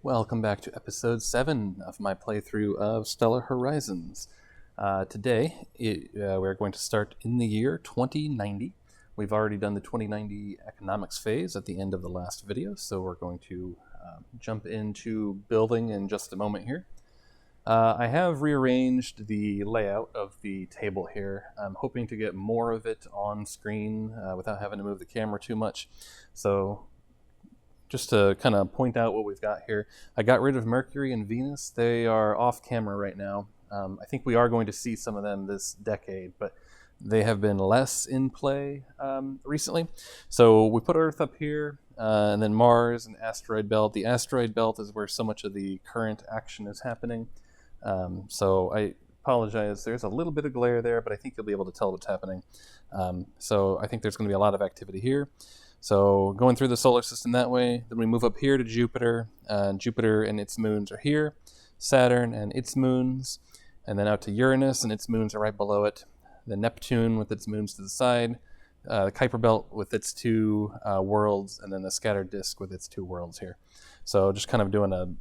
Welcome back to episode 7 of my playthrough of Stellar Horizons. Today, we're going to start in the year 2090. We've already done the 2090 economics phase at the end of the last video, so we're going to jump into building in just a moment here. I have rearranged the layout of the table here. I'm hoping to get more of it on screen without having to move the camera too much. So just to kind of point out what we've got here, I got rid of Mercury and Venus. They are off camera right now. I think we are going to see some of them this decade, but they have been less in play recently. So we put Earth up here, and then Mars and Asteroid Belt. The Asteroid Belt is where so much of the current action is happening. So I apologize. There's a little bit of glare there, but I think you'll be able to tell what's happening. So I think there's going to be a lot of activity here. So going through the solar system that way, then we move up here to Jupiter. Jupiter and its moons are here. Saturn and its moons, and then out to Uranus and its moons are right below it. The Neptune with its moons to the side, the Kuiper Belt with its two worlds, and then the scattered disk with its two worlds here. So just kind of doing a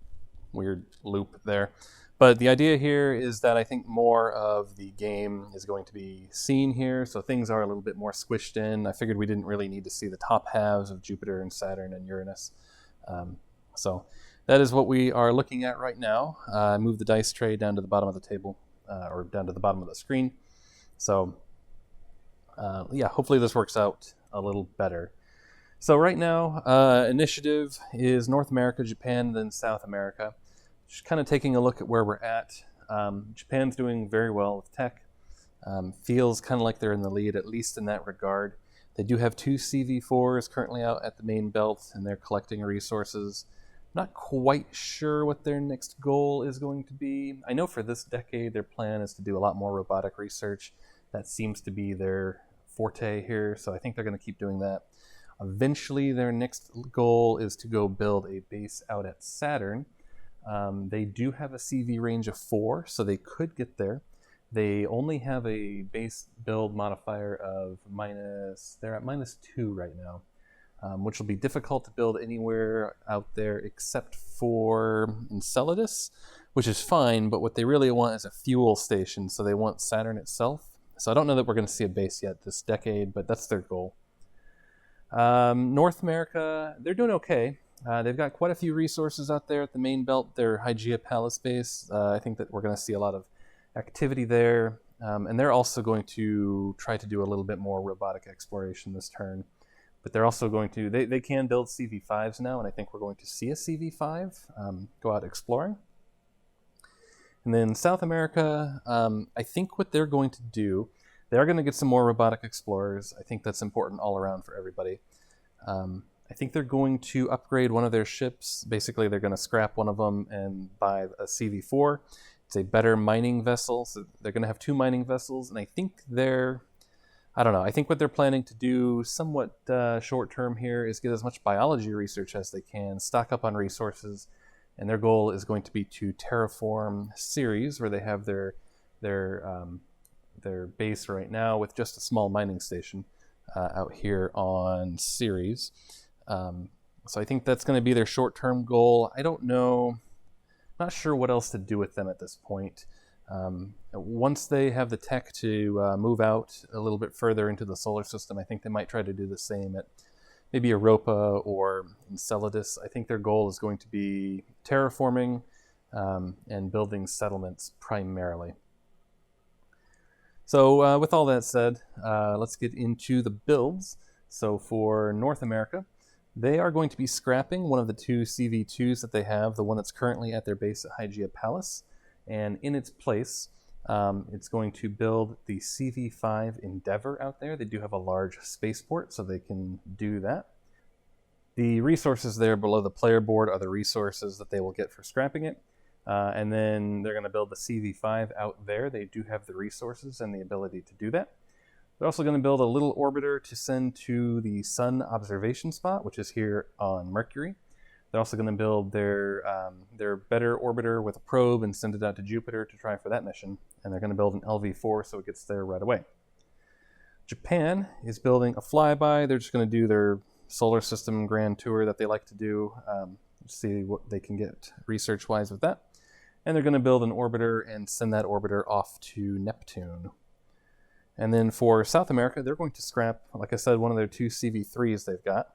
weird loop there. But the idea here is that I think more of the game is going to be seen here, so things are a little bit more squished in. I figured we didn't really need to see the top halves of Jupiter and Saturn and Uranus. So that is what we are looking at right now. I moved the dice tray down to the bottom of the table, or down to the bottom of the screen. So yeah, hopefully this works out a little better. So right now, initiative is North America, Japan, then South America. Just kind of taking a look at where we're at. Japan's doing very well with tech. Feels kind of like they're in the lead, at least in that regard. They do have 2 CV4s currently out at the main belt, and they're collecting resources. Not quite sure what their next goal is going to be. I know for this decade, their plan is to do a lot more robotic research. That seems to be their forte here, so I think they're going to keep doing that. Eventually, their next goal is to go build a base out at Saturn. They do have a CV range of 4, so they could get there. They only have a base build modifier of they're at -2 right now, which will be difficult to build anywhere out there except for Enceladus, which is fine, but what they really want is a fuel station, so they want Saturn itself. So I don't know that we're going to see a base yet this decade, but that's their goal. North America, they're doing okay. They've got quite a few resources out there at the main belt. Their Hygeia Palace base, I think that we're going to see a lot of activity there. And they're also going to try to do a little bit more robotic exploration this turn. But they're also going to, they can build CV5s now, and I think we're going to see a CV5 go out exploring. And then South America, I think what they're going to do, they're going to get some more robotic explorers. I think that's important all around for everybody. I think they're going to upgrade one of their ships. Basically, they're going to scrap one of them and buy a CV4. It's a better mining vessel, so they're going to have 2 mining vessels, and I think I think what they're planning to do somewhat short-term here is get as much biology research as they can, stock up on resources, and their goal is going to be to terraform Ceres, where they have their base right now with just a small mining station out here on Ceres. So I think that's going to be their short-term goal. I don't know, not sure what else to do with them at this point. Once they have the tech to move out a little bit further into the solar system, I think they might try to do the same at maybe Europa or Enceladus. I think their goal is going to be terraforming and building settlements primarily. So with all that said, let's get into the builds. So for North America, they are going to be scrapping one of the 2 CV2s that they have, the one that's currently at their base at Hygeia Palace, and in its place, it's going to build the CV5 Endeavour out there. They do have a large spaceport, so they can do that. The resources there below the player board are the resources that they will get for scrapping it, and then they're going to build the CV5 out there. They do have the resources and the ability to do that. They're also going to build a little orbiter to send to the Sun observation spot, which is here on Mercury. They're also going to build their better orbiter with a probe and send it out to Jupiter to try for that mission. And they're going to build an LV-4 so it gets there right away. Japan is building a flyby. They're just going to do their solar system grand tour that they like to do. see what they can get research-wise with that. And they're going to build an orbiter and send that orbiter off to Neptune. And then for South America, they're going to scrap, like I said, one of their 2 CV3s they've got.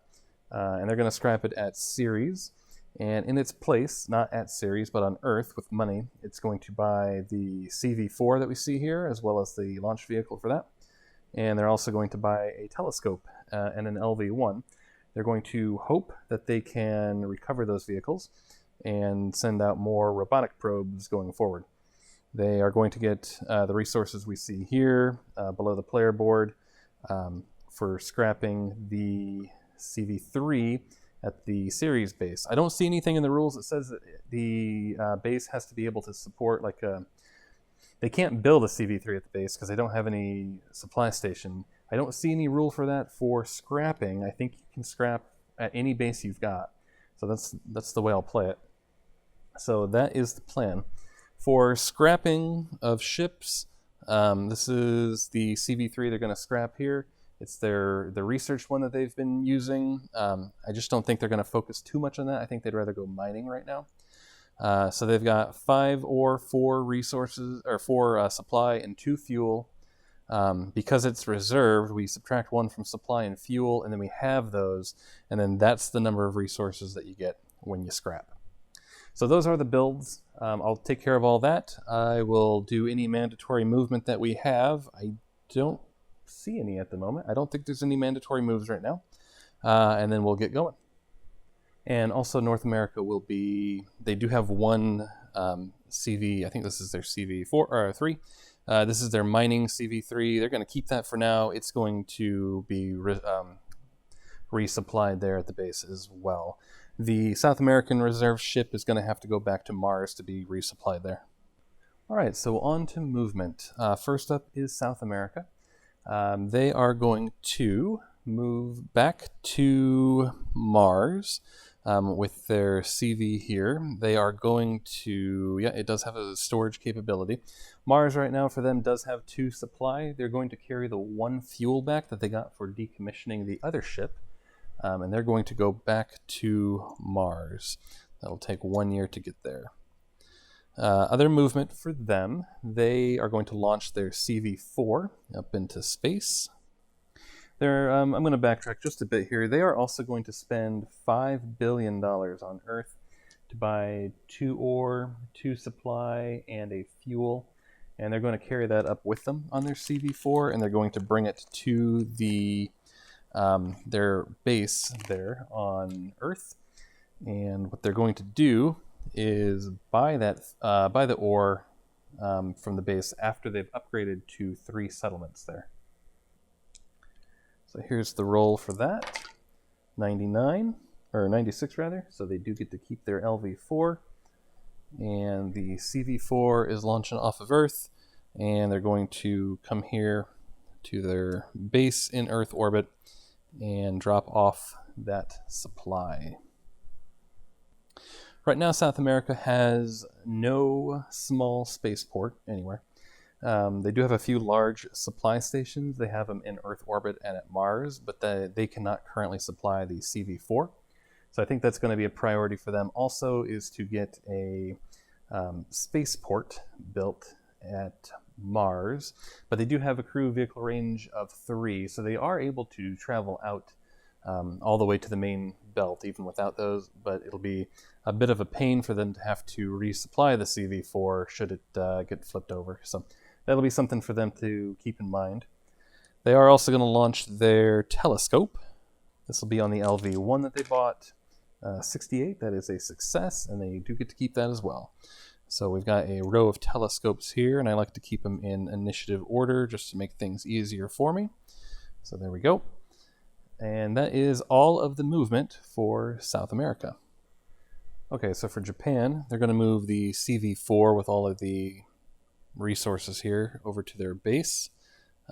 And they're going to scrap it at Ceres. And in its place, not at Ceres, but on Earth with money, it's going to buy the CV4 that we see here, as well as the launch vehicle for that. And they're also going to buy a telescope and an LV-1. They're going to hope that they can recover those vehicles and send out more robotic probes going forward. They are going to get the resources we see here below the player board for scrapping the CV3 at the Ceres base. I don't see anything in the rules that says that the base has to be able to support, like, they can't build a CV3 at the base because they don't have any supply station. I don't see any rule for that for scrapping. I think you can scrap at any base you've got. So that's the way I'll play it. So that is the plan. For scrapping of ships, this is the CV3 they're going to scrap here. It's the research one that they've been using. I just don't think they're going to focus too much on that. I think they'd rather go mining right now. So they've got 5 ore, 4 resources, or 4 supply, and 2 fuel. Because it's reserved, we subtract 1 from supply and fuel, and then we have those, and then that's the number of resources that you get when you scrap. So those are the builds. I'll take care of all that. I will do any mandatory movement that we have. I don't see any at the moment. I don't think there's any mandatory moves right now. And then we'll get going. And also North America will be, they do have 1 CV, I think this is their CV4 or 3. This is their mining CV3. They're going to keep that for now. It's going to be resupplied there at the base as well. The South American reserve ship is going to have to go back to Mars to be resupplied there. All right, so on to movement. First up is South America. They are going to move back to Mars with their CV here. They are going to, yeah, it does have a storage capability. Mars right now for them does have 2 supply. They're going to carry the 1 fuel back that they got for decommissioning the other ship. And they're going to go back to Mars. That'll take 1 year to get there. Other movement for them, they are going to launch their CV4 up into space. I'm going to backtrack just a bit here. They are also going to spend $5 billion on Earth to buy 2 ore, 2 supply, and a fuel. And they're going to carry that up with them on their CV4, and they're going to bring it to their base there on Earth. And what they're going to do is buy the ore from the base after they've upgraded to 3 settlements there. So here's the roll for that. 99, or 96 rather. So they do get to keep their LV4. And the CV4 is launching off of Earth. And they're going to come here to their base in Earth orbit and drop off that supply. Right now, South America has no small spaceport anywhere. They do have a few large supply stations. They have them in Earth orbit and at Mars, but they cannot currently supply the CV4. So I think that's going to be a priority for them. Also is to get a spaceport built at Mars, but they do have a crew vehicle range of 3, so they are able to travel out all the way to the main belt even without those, but it'll be a bit of a pain for them to have to resupply the CV4 should it get flipped over. So that'll be something for them to keep in mind. They are also going to launch their telescope. This will be on the LV-1 that they bought. 68, that is a success, and they do get to keep that as well. So we've got a row of telescopes here, and I like to keep them in initiative order just to make things easier for me. So there we go. And that is all of the movement for South America. Okay, so for Japan, they're going to move the CV4 with all of the resources here over to their base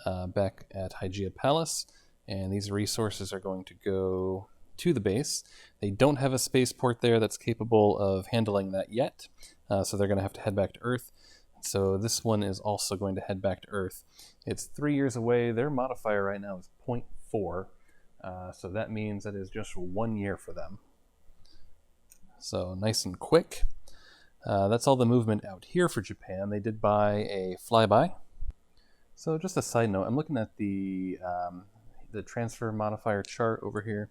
back at Hygeia Palace. And these resources are going to go to the base. They don't have a spaceport there that's capable of handling that yet, so they're going to have to head back to Earth. So this one is also going to head back to Earth. It's 3 years away. Their modifier right now is 0.4, so that means that is just 1 year for them. so nice and quick. That's all the movement out here for Japan. They did buy a flyby. So just a side note, I'm looking at the transfer modifier chart over here.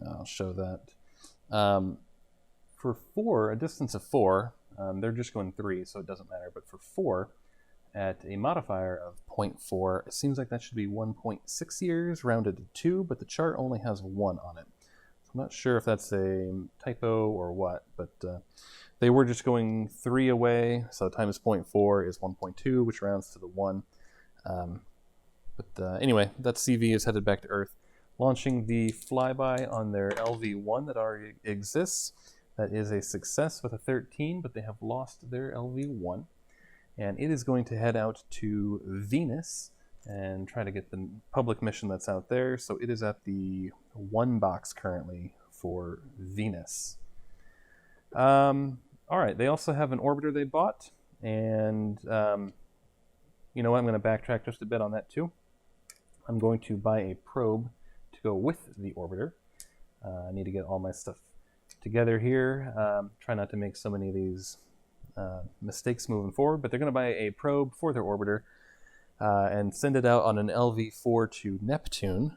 I'll show that. For 4, a distance of 4, they're just going 3, so it doesn't matter. But for 4, at a modifier of 0.4, it seems like that should be 1.6 years, rounded to 2, but the chart only has 1 on it. So I'm not sure if that's a typo or what, but they were just going 3 away, so times 0.4 is 1.2, which rounds to the 1. Anyway, that CV is headed back to Earth, launching the flyby on their LV-1 that already exists. That is a success with a 13, but they have lost their LV-1. And it is going to head out to Venus and try to get the public mission that's out there. So it is at the 1 box currently for Venus. All right, they also have an orbiter they bought, and you know what, I'm going to backtrack just a bit on that too. I'm going to buy a probe to go with the orbiter. I need to get all my stuff together here. Try not to make so many of these mistakes moving forward, but they're going to buy a probe for their orbiter and send it out on an LV-4 to Neptune.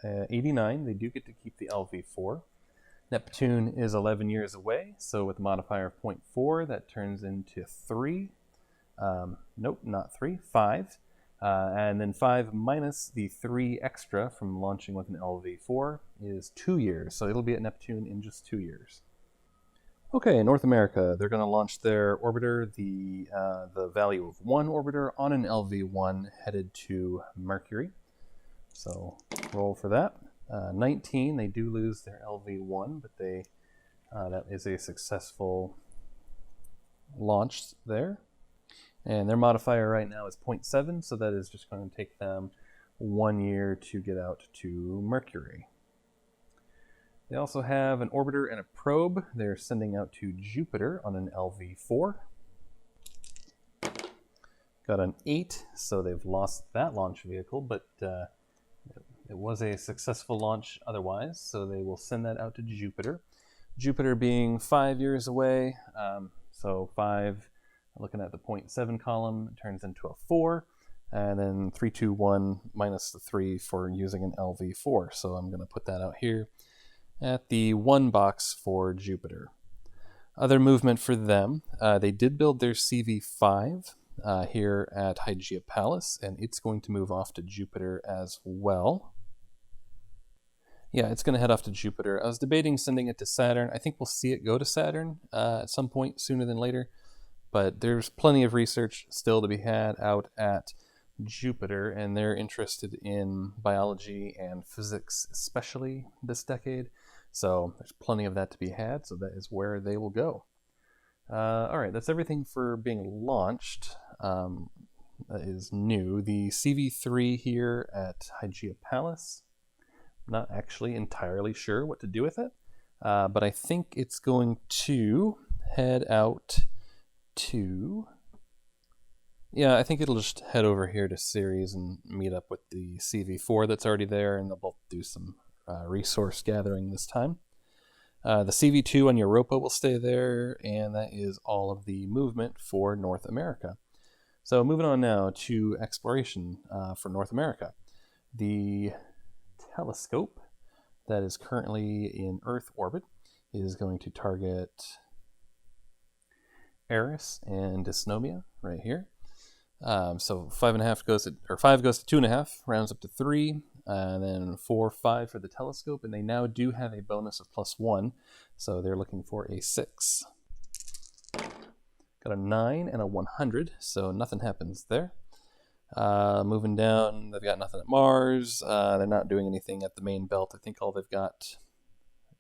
89, they do get to keep the LV-4. Neptune is 11 years away, so with a modifier of 0.4, that turns into 3. Nope, not 3, 5. And then 5 minus the 3 extra from launching with an LV-4 is 2 years. So it'll be at Neptune in just 2 years. Okay, North America, they're going to launch their orbiter, the value of 1 orbiter on an LV-1 headed to Mercury. So roll for that. 19, they do lose their LV-1, but that is a successful launch there. And their modifier right now is 0.7, so that is just going to take them 1 year to get out to Mercury. They also have an orbiter and a probe. They're sending out to Jupiter on an LV-4. Got an 8, so they've lost that launch vehicle, but it was a successful launch otherwise, so they will send that out to Jupiter. Jupiter being 5 years away, so 5, looking at the 0.7 column, turns into a 4, and then 3, 2, 1 minus the 3 for using an LV-4. So I'm going to put that out here at the 1 box for Jupiter. Other movement for them, they did build their CV-5 here at Hygeia Palace, and it's going to move off to Jupiter as well. Yeah, it's going to head off to Jupiter. I was debating sending it to Saturn. I think we'll see it go to Saturn at some point sooner than later, but there's plenty of research still to be had out at Jupiter, and they're interested in biology and physics, especially this decade. So there's plenty of that to be had, so that is where they will go. All right, that's everything for being launched. That is new. The CV-3 here at Hygeia Palace, not actually entirely sure what to do with it, but I think it's going to head out to... Yeah, I think it'll just head over here to Ceres and meet up with the CV-4 that's already there, and they'll both do some resource gathering this time. The CV-2 on Europa will stay there, and that is all of the movement for North America. So moving on now to exploration for North America. The telescope that is currently in Earth orbit is going to target Eris and Dysnomia right here. So 5.5 goes to, or 5 goes to 2.5, rounds up to 3, and then 4, 5 for the telescope, and they now do have a bonus of +1, so they're looking for a 6. Got a 9 and a 100, so nothing happens there. Moving down, they've got nothing at Mars. They're not doing anything at the main belt. I think all they've got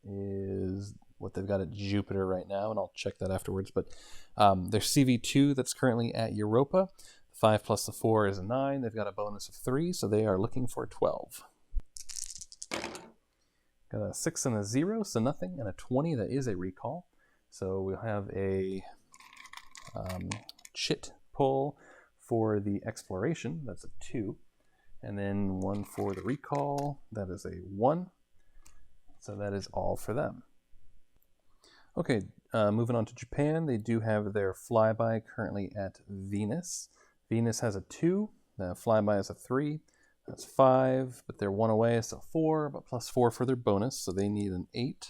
is what they've got at Jupiter right now, and I'll check that afterwards. But their CV-2 that's currently at Europa, 5 plus the 4 is a 9. They've got a bonus of 3, so they are looking for 12. Got a 6 and a 0, so nothing, and a 20, that is a recall. So we'll have a chit pull for the exploration, that's a 2. And then 1 for the recall, that is a 1. So that is all for them. Okay, moving on to Japan. They do have their flyby currently at Venus. Venus has a 2, the flyby is a 3. That's 5, but they're 1 away, so 4, but plus 4 for their bonus, so they need an 8.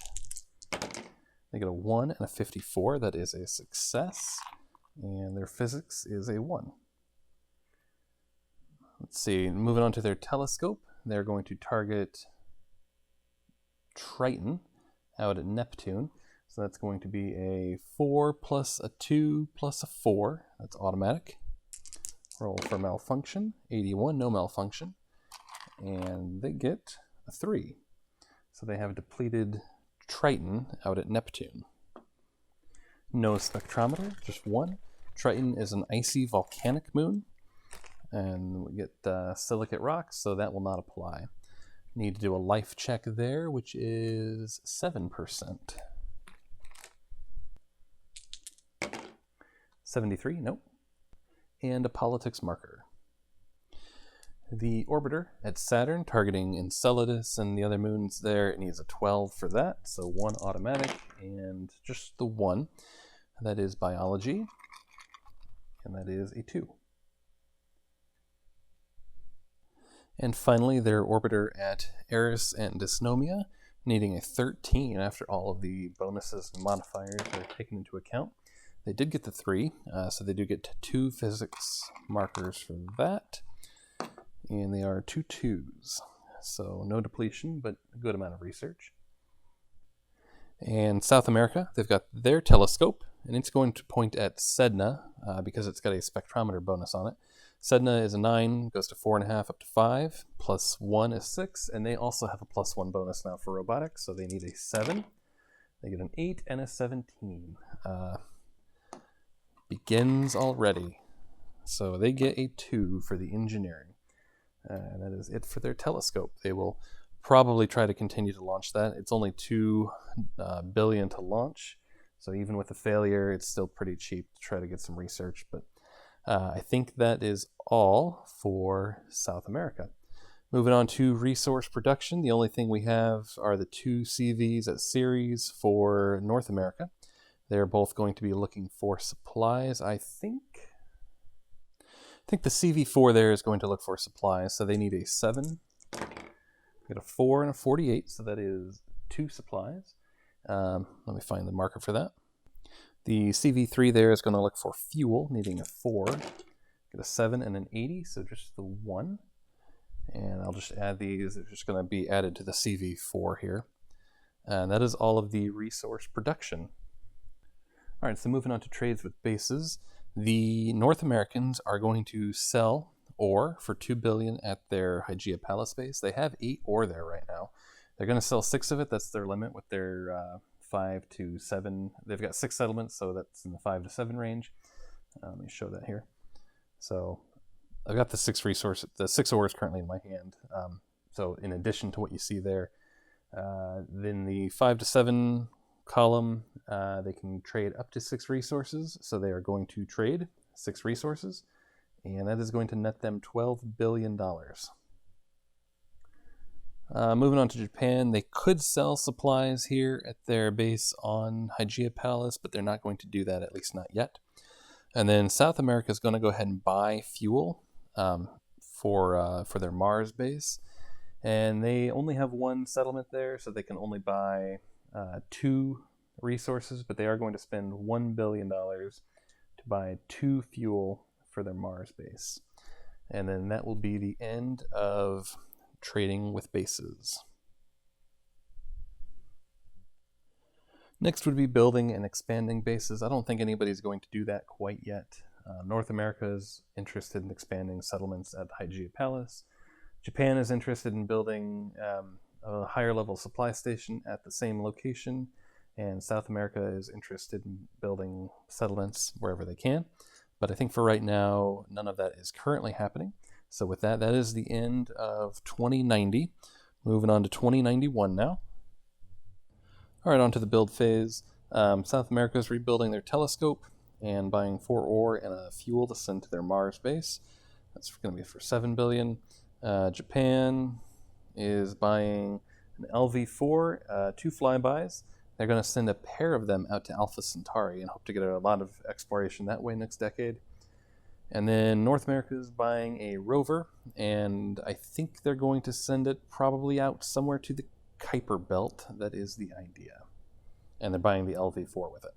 They get a 1 and a 54. That is a success. And their physics is a 1. Let's see, moving on to their telescope. They're going to target Triton out at Neptune. So that's going to be a 4 plus a 2 plus a 4. That's automatic. Roll for malfunction. 81, no malfunction. And they get a 3. So they have depleted Triton out at Neptune. No spectrometer, just 1. Triton is an icy volcanic moon. And we get silicate rocks, so that will not apply. Need to do a life check there, which is 7%. 73, nope. And a politics marker. The orbiter at Saturn, targeting Enceladus and the other moons there, it needs a 12 for that, so 1 automatic, and just the 1. That is biology, and that is a 2. And finally, their orbiter at Eris and Dysnomia, needing a 13 after all of the bonuses and modifiers are taken into account. They did get the 3, so they do get 2 physics markers for that. And they are 2 2s. So no depletion, but a good amount of research. And South America, they've got their telescope, and it's going to point at Sedna because it's got a spectrometer bonus on it. Sedna is a 9, goes to 4.5 up to 5, plus 1 is 6, and they also have a plus 1 bonus now for robotics, so they need a 7. They get an 8 and a 17. Begins already. So they get a 2 for the engineering. And that is it for their telescope. They will probably try to continue to launch that. It's only $2 billion to launch, so even with a failure, it's still pretty cheap to try to get some research, but I think that is all for South America. Moving on to resource production, the only thing we have are the 2 CVs at Ceres for North America. They're both going to be looking for supplies. I think the CV4 there is going to look for supplies, so they need a 7. Get a 4 and a 48, so that is 2 supplies. Let me find the marker for that. The CV3 there is going to look for fuel, needing a 4. Get a 7 and an 80, so just the 1. And I'll just add these. They're just going to be added to the CV4 here. And that is all of the resource production. All right, so moving on to trades with bases. The North Americans are going to sell ore for $2 billion at their Hygeia Palace base. They have 8 ore there right now. They're going to sell 6 of it. That's their limit with their 5 to 7. They've got 6 settlements, so that's in the 5 to 7 range. Let me show that here. So I've got the 6 ores currently in my hand. So in addition to what you see there, then the 5 to 7 column, they can trade up to 6 resources. So they are going to trade 6 resources, and that is going to net them $12 billion. Moving on to Japan, they could sell supplies here at their base on Hygeia Palace, but they're not going to do that, at least not yet. And then South America is going to go ahead and buy fuel for their Mars base. And they only have 1 settlement there, so they can only buy 2 resources, but they are going to spend $1 billion to buy 2 fuel for their Mars base. And then that will be the end of trading with bases. Next would be building and expanding bases. I don't think anybody's going to do that quite yet. North America is interested in expanding settlements at Hygeia Palace. Japan is interested in building a higher level supply station at the same location. And South America is interested in building settlements wherever they can. But I think for right now, none of that is currently happening. So with that, that is the end of 2090. Moving on to 2091 now. All right, on to the build phase. South America is rebuilding their telescope and buying 4 ore and a fuel to send to their Mars base. That's going to be for $7 billion. Japan is buying an LV-4, 2 flybys. They're going to send a pair of them out to Alpha Centauri and hope to get a lot of exploration that way next decade. And then North America is buying a rover, and I think they're going to send it probably out somewhere to the Kuiper Belt. That is the idea. And they're buying the LV-4 with it.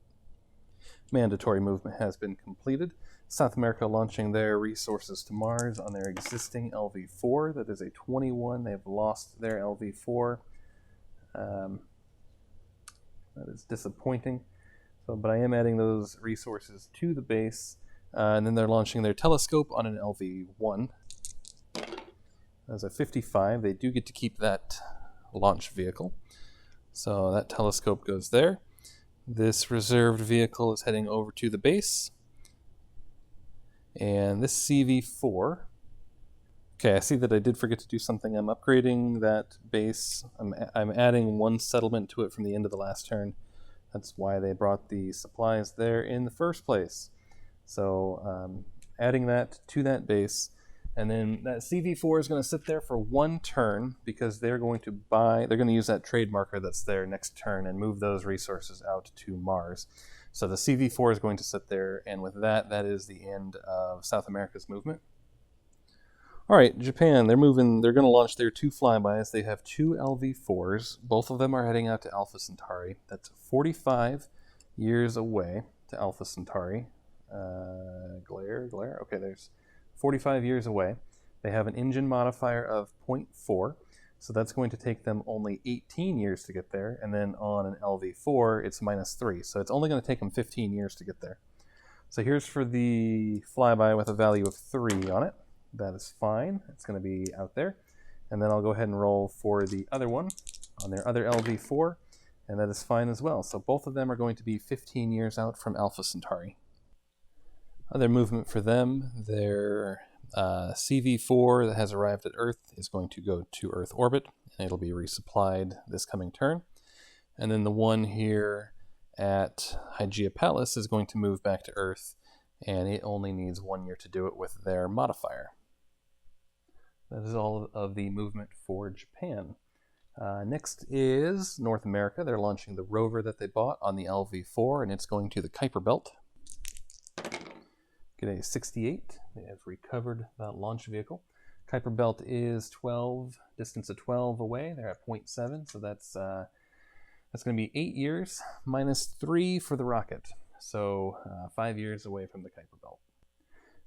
Mandatory movement has been completed. South America launching their resources to Mars on their existing LV-4. That is a 21. They've lost their LV-4. That is disappointing. But I am adding those resources to the base. And then they're launching their telescope on an LV-1. As a 55, they do get to keep that launch vehicle. So that telescope goes there. This reserved vehicle is heading over to the base. And this CV-4... Okay, I see that I did forget to do something. I'm upgrading that base. I'm adding 1 settlement to it from the end of the last turn. That's why they brought the supplies there in the first place. So adding that to that base, and then that CV-4 is going to sit there for 1 turn because they're going to use that trade marker that's there next turn and move those resources out to Mars. So the CV-4 is going to sit there, and with that, that is the end of South America's movement. All right, Japan, they're going to launch their 2 flybys. They have 2 LV-4s. Both of them are heading out to Alpha Centauri. That's 45 years away to Alpha Centauri. Glare. Okay, there's 45 years away. They have an engine modifier of 0.4, so that's going to take them only 18 years to get there, and then on an LV-4, it's -3, so it's only going to take them 15 years to get there. So here's for the flyby with a value of 3 on it. That is fine. It's going to be out there. And then I'll go ahead and roll for the other one on their other LV-4, and that is fine as well. So both of them are going to be 15 years out from Alpha Centauri. Other movement for them, their CV-4 that has arrived at Earth is going to go to Earth orbit, and it'll be resupplied this coming turn. And then the one here at Hygeia Palace is going to move back to Earth, and it only needs 1 year to do it with their modifier. That is all of the movement for Japan. Next is North America. They're launching the rover that they bought on the LV-4, and it's going to the Kuiper Belt. Get a 68. They have recovered that launch vehicle. Kuiper Belt is distance of 12 away. They're at 0.7, so that's going to be 8 years -3 for the rocket. So 5 years away from the Kuiper Belt.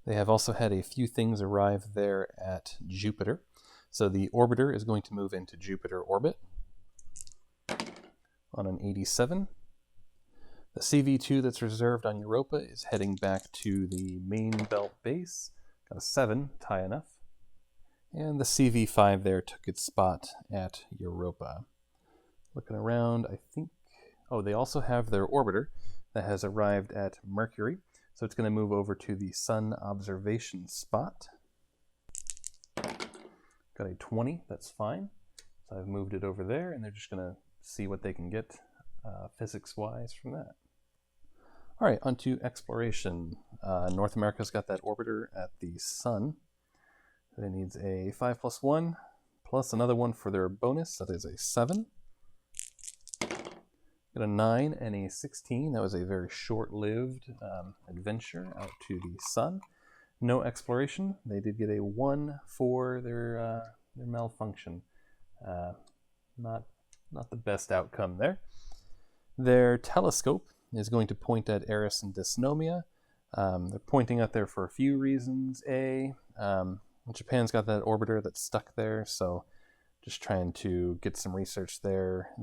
They have also had a few things arrive there at Jupiter. So the orbiter is going to move into Jupiter orbit on an 87. The CV-2 that's reserved on Europa is heading back to the main belt base. Got a 7, high enough. And the CV-5 there took its spot at Europa. Looking around, I think... Oh, they also have their orbiter that has arrived at Mercury. So it's going to move over to the Sun observation spot. Got a 20, that's fine. So I've moved it over there, and they're just going to see what they can get physics-wise from that. All right, on to exploration. North America's got that orbiter at the Sun. It needs a 5+1, plus another one for their bonus. That is a 7. Got a 9 and a 16. That was a very short-lived adventure out to the Sun. No exploration. They did get a 1 for their malfunction. Not the best outcome there. Their telescope is going to point at Eris and Dysnomia. They're pointing out there for a few reasons. Japan's got that orbiter that's stuck there, so just trying to get some research there,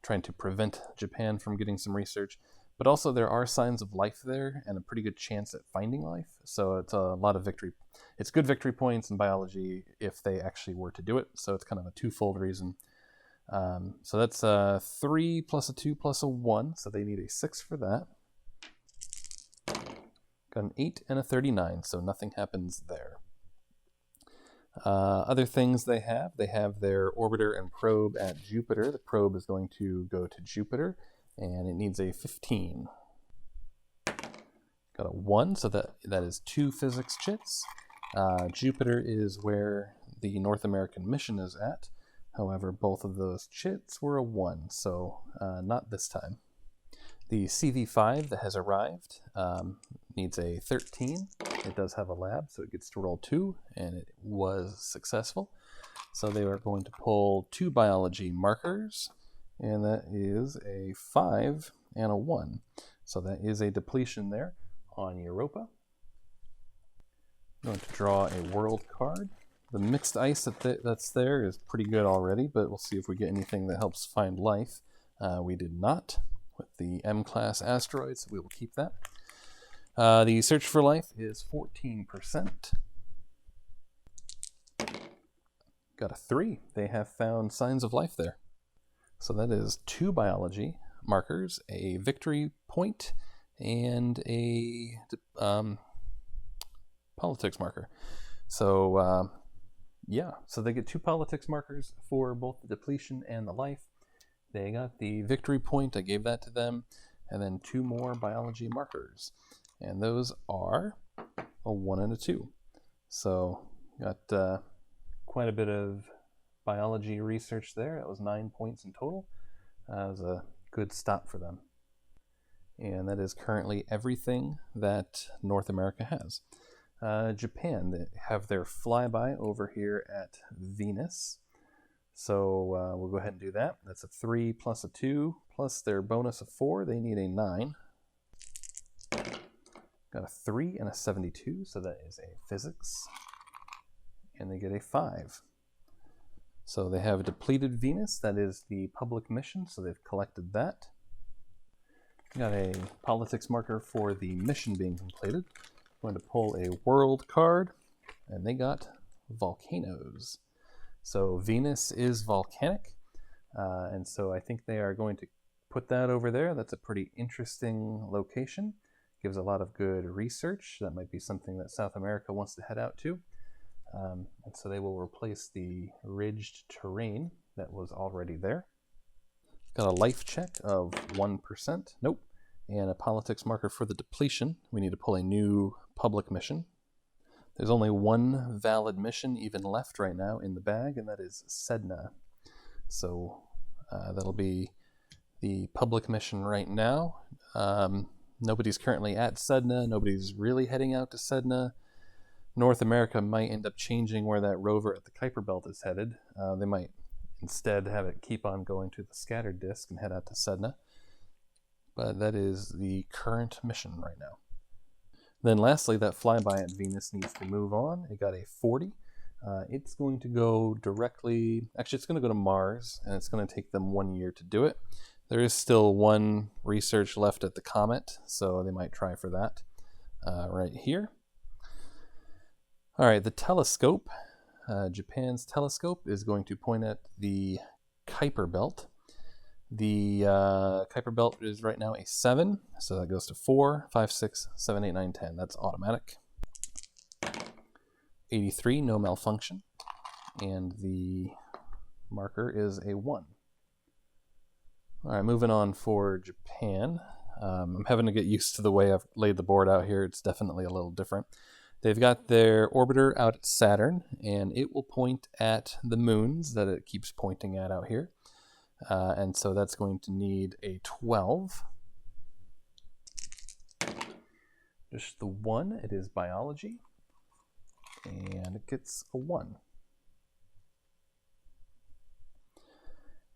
trying to prevent Japan from getting some research. But also there are signs of life there and a pretty good chance at finding life, so it's a lot of victory. It's good victory points in biology if they actually were to do it, so it's kind of a twofold reason. So that's 3 plus a 2 plus a 1, so they need a 6 for that. Got an 8 and a 39, so nothing happens there. Other things they have their orbiter and probe at Jupiter. The probe is going to go to Jupiter, and it needs a 15. Got a 1, so that is 2 physics chits. Jupiter is where the North American mission is at. However, both of those chits were a 1, so not this time. The CV5 that has arrived needs a 13. It does have a lab, so it gets to roll 2, and it was successful. So they are going to pull 2 biology markers, and that is a 5 and a 1. So that is a depletion there on Europa. I'm going to draw a world card. The mixed ice that's there is pretty good already, but we'll see if we get anything that helps find life. We did not with the M-class asteroids. We will keep that. The search for life is 14%. Got a 3. They have found signs of life there. So that is 2 biology markers, a victory point, and a politics marker. So yeah, so they get 2 politics markers for both the depletion and the life. They got the victory point, I gave that to them, and then 2 more biology markers. And those are a 1 and a 2. So got quite a bit of biology research there. That was 9 points in total. That was a good stop for them. And that is currently everything that North America has. Japan, they have their flyby over here at Venus. So we'll go ahead and do that. That's a 3 plus a 2 plus their bonus of 4. They need a 9. Got a 3 and a 72, so that is a physics. And they get a 5. So they have a depleted Venus. That is the public mission, so they've collected that. Got a politics marker for the mission being completed. I'm going to pull a world card, and they got volcanoes. So Venus is volcanic, and so I think they are going to put that over there. That's a pretty interesting location. Gives a lot of good research. That might be something that South America wants to head out to. And so they will replace the ridged terrain that was already there. Got a life check of 1%. Nope. And a politics marker for the depletion. We need to pull a new public mission. There's only 1 valid mission even left right now in the bag, and that is Sedna. So that'll be the public mission right now. Nobody's currently at Sedna. Nobody's really heading out to Sedna. North America might end up changing where that rover at the Kuiper Belt is headed. They might instead have it keep on going to the scattered disk and head out to Sedna. But that is the current mission right now. Then lastly, that flyby at Venus needs to move on. It got a 40. It's going to go directly, actually it's going to go to Mars, and it's going to take them 1 year to do it. There is still 1 research left at the comet, so they might try for that right here. All right, the telescope, Japan's telescope is going to point at the Kuiper Belt. The Kuiper Belt is right now a 7, so that goes to 4, 5, 6, 7, 8, 9, 10. That's automatic. 83, no malfunction. And the marker is a 1. All right, moving on for Japan. I'm having to get used to the way I've laid the board out here. It's definitely a little different. They've got their orbiter out at Saturn, and it will point at the moons that it keeps pointing at out here. And so that's going to need a 12. Just the 1, it is biology, and it gets a 1.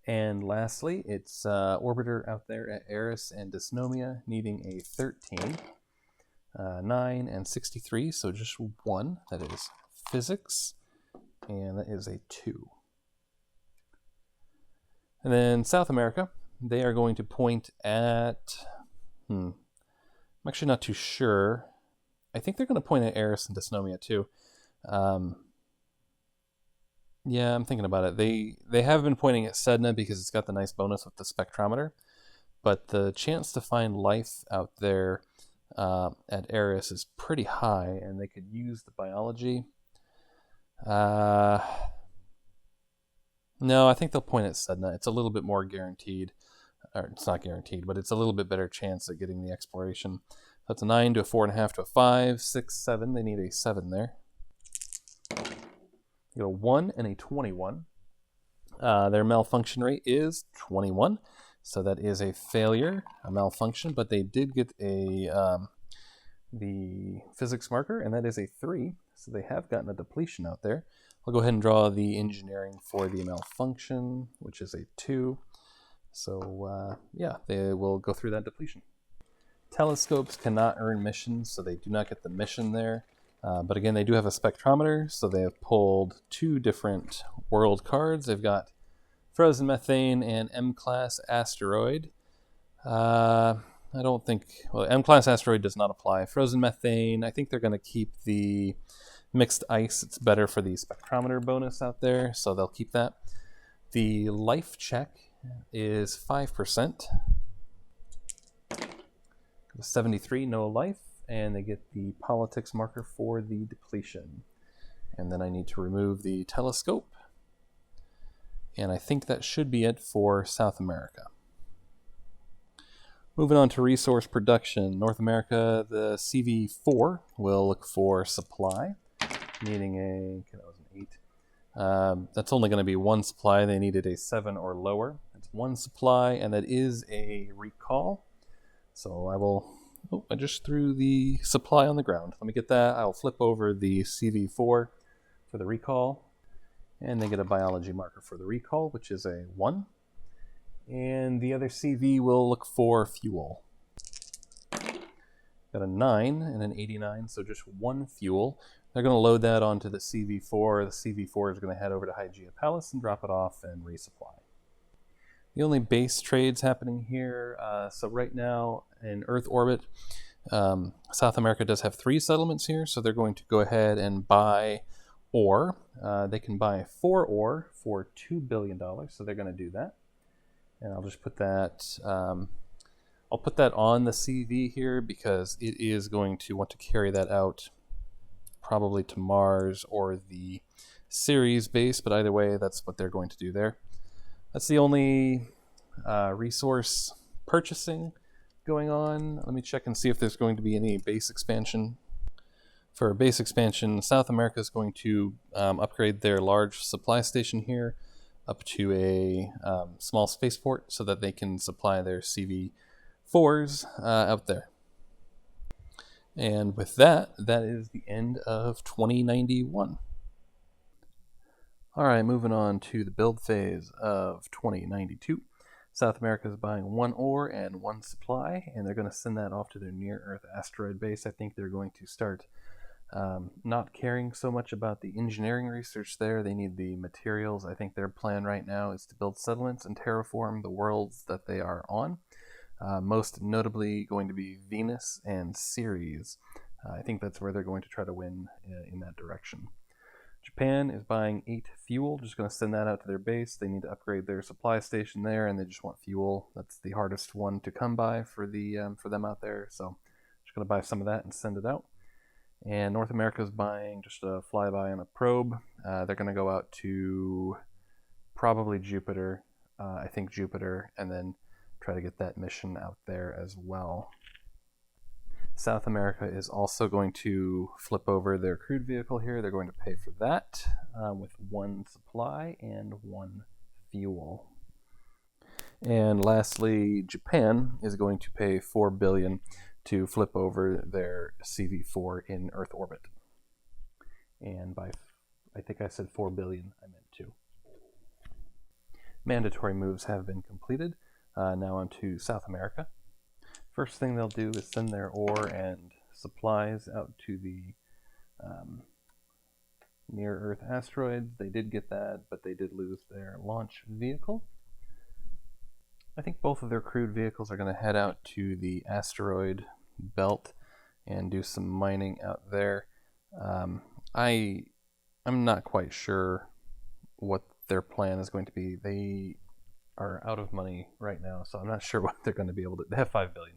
And lastly, it's orbiter out there at Eris and Dysnomia needing a 13, 9, and 63, so just 1. That is physics, and that is a 2. And then South America, they are going to point at, I'm actually not too sure. I think they're going to point at Eris and Dysnomia too. Yeah, I'm thinking about it. They have been pointing at Sedna because it's got the nice bonus with the spectrometer, but the chance to find life out there at Eris is pretty high, and they could use the biology. No, I think they'll point at Sedna. It's a little bit more guaranteed. Or it's not guaranteed, but it's a little bit better chance at getting the exploration. That's a 9 to a 4.5 to a 5, 6, 7. They need a 7 there. You get a 1 and a 21. Their malfunction rate is 21, so that is a failure, a malfunction, but they did get the physics marker, and that is a 3, so they have gotten a depletion out there. I'll go ahead and draw the engineering for the malfunction, which is a 2. So yeah, they will go through that depletion. Telescopes cannot earn missions, so they do not get the mission there. But again, they do have a spectrometer, so they have pulled 2 different world cards. They've got Frozen Methane and M-Class Asteroid. I don't think... Well, M-Class Asteroid does not apply. Frozen Methane, I think they're going to keep the Mixed Ice. It's better for the spectrometer bonus out there, so they'll keep that. The life check is 5%. 73, no life, and they get the politics marker for the depletion. And then I need to remove the telescope. And I think that should be it for South America. Moving on to resource production. North America, the CV4 will look for supply, needing a, that was an 8. That's only going to be 1 supply. They needed a 7 or lower. It's 1 supply, and that is a recall. So I will, I just threw the supply on the ground. Let me get that. I'll flip over the CV4 for the recall. And they get a biology marker for the recall, which is a 1. And the other CV will look for fuel. Got a 9 and an 89, so just 1 fuel. They're going to load that onto the CV4. The CV4 is going to head over to Hygeia Palace and drop it off and resupply. The only base trades happening here, so right now in Earth orbit, South America does have 3 settlements here, so they're going to go ahead and buy ore. They can buy 4 ore for $2 billion, so they're going to do that. And I'll just put that, I'll put that on the CV here because it is going to want to carry that out probably to Mars or the Ceres base, but either way, that's what they're going to do there. That's the only resource purchasing going on. Let me check and see if there's going to be any base expansion. For base expansion, South America is going to upgrade their large supply station here up to a small spaceport so that they can supply their CV4s out there. And with that, that is the end of 2091. All right, moving on to the build phase of 2092. South America is buying 1 ore and 1 supply, and they're going to send that off to their near-Earth asteroid base. I think they're going to start not caring so much about the engineering research there. They need the materials. I think their plan right now is to build settlements and terraform the worlds that they are on. Most notably going to be Venus and Ceres. I think that's where they're going to try to win in that direction. Japan is buying 8 fuel, just going to send that out to their base. They need to upgrade their supply station there, and they just want fuel. That's the hardest one to come by for them out there, so just going to buy some of that and send it out. And North America is buying just a flyby on a probe. They're going to go out to probably Jupiter, I think Jupiter, and then try to get that mission out there as well. South America is also going to flip over their crewed vehicle here. They're going to pay for that with 1 supply and 1 fuel. And lastly, Japan is going to pay $4 billion to flip over their CV4 in Earth orbit. And by, I think I said 4 billion, I meant 2. Mandatory moves have been completed. Now on to South America. First thing they'll do is send their ore and supplies out to the near-Earth asteroids. They did get that, but they did lose their launch vehicle. I think both of their crewed vehicles are going to head out to the asteroid belt and do some mining out there. I'm not quite sure what their plan is going to be. They are out of money right now, so I'm not sure what they're going to be able to. They have $5 billion,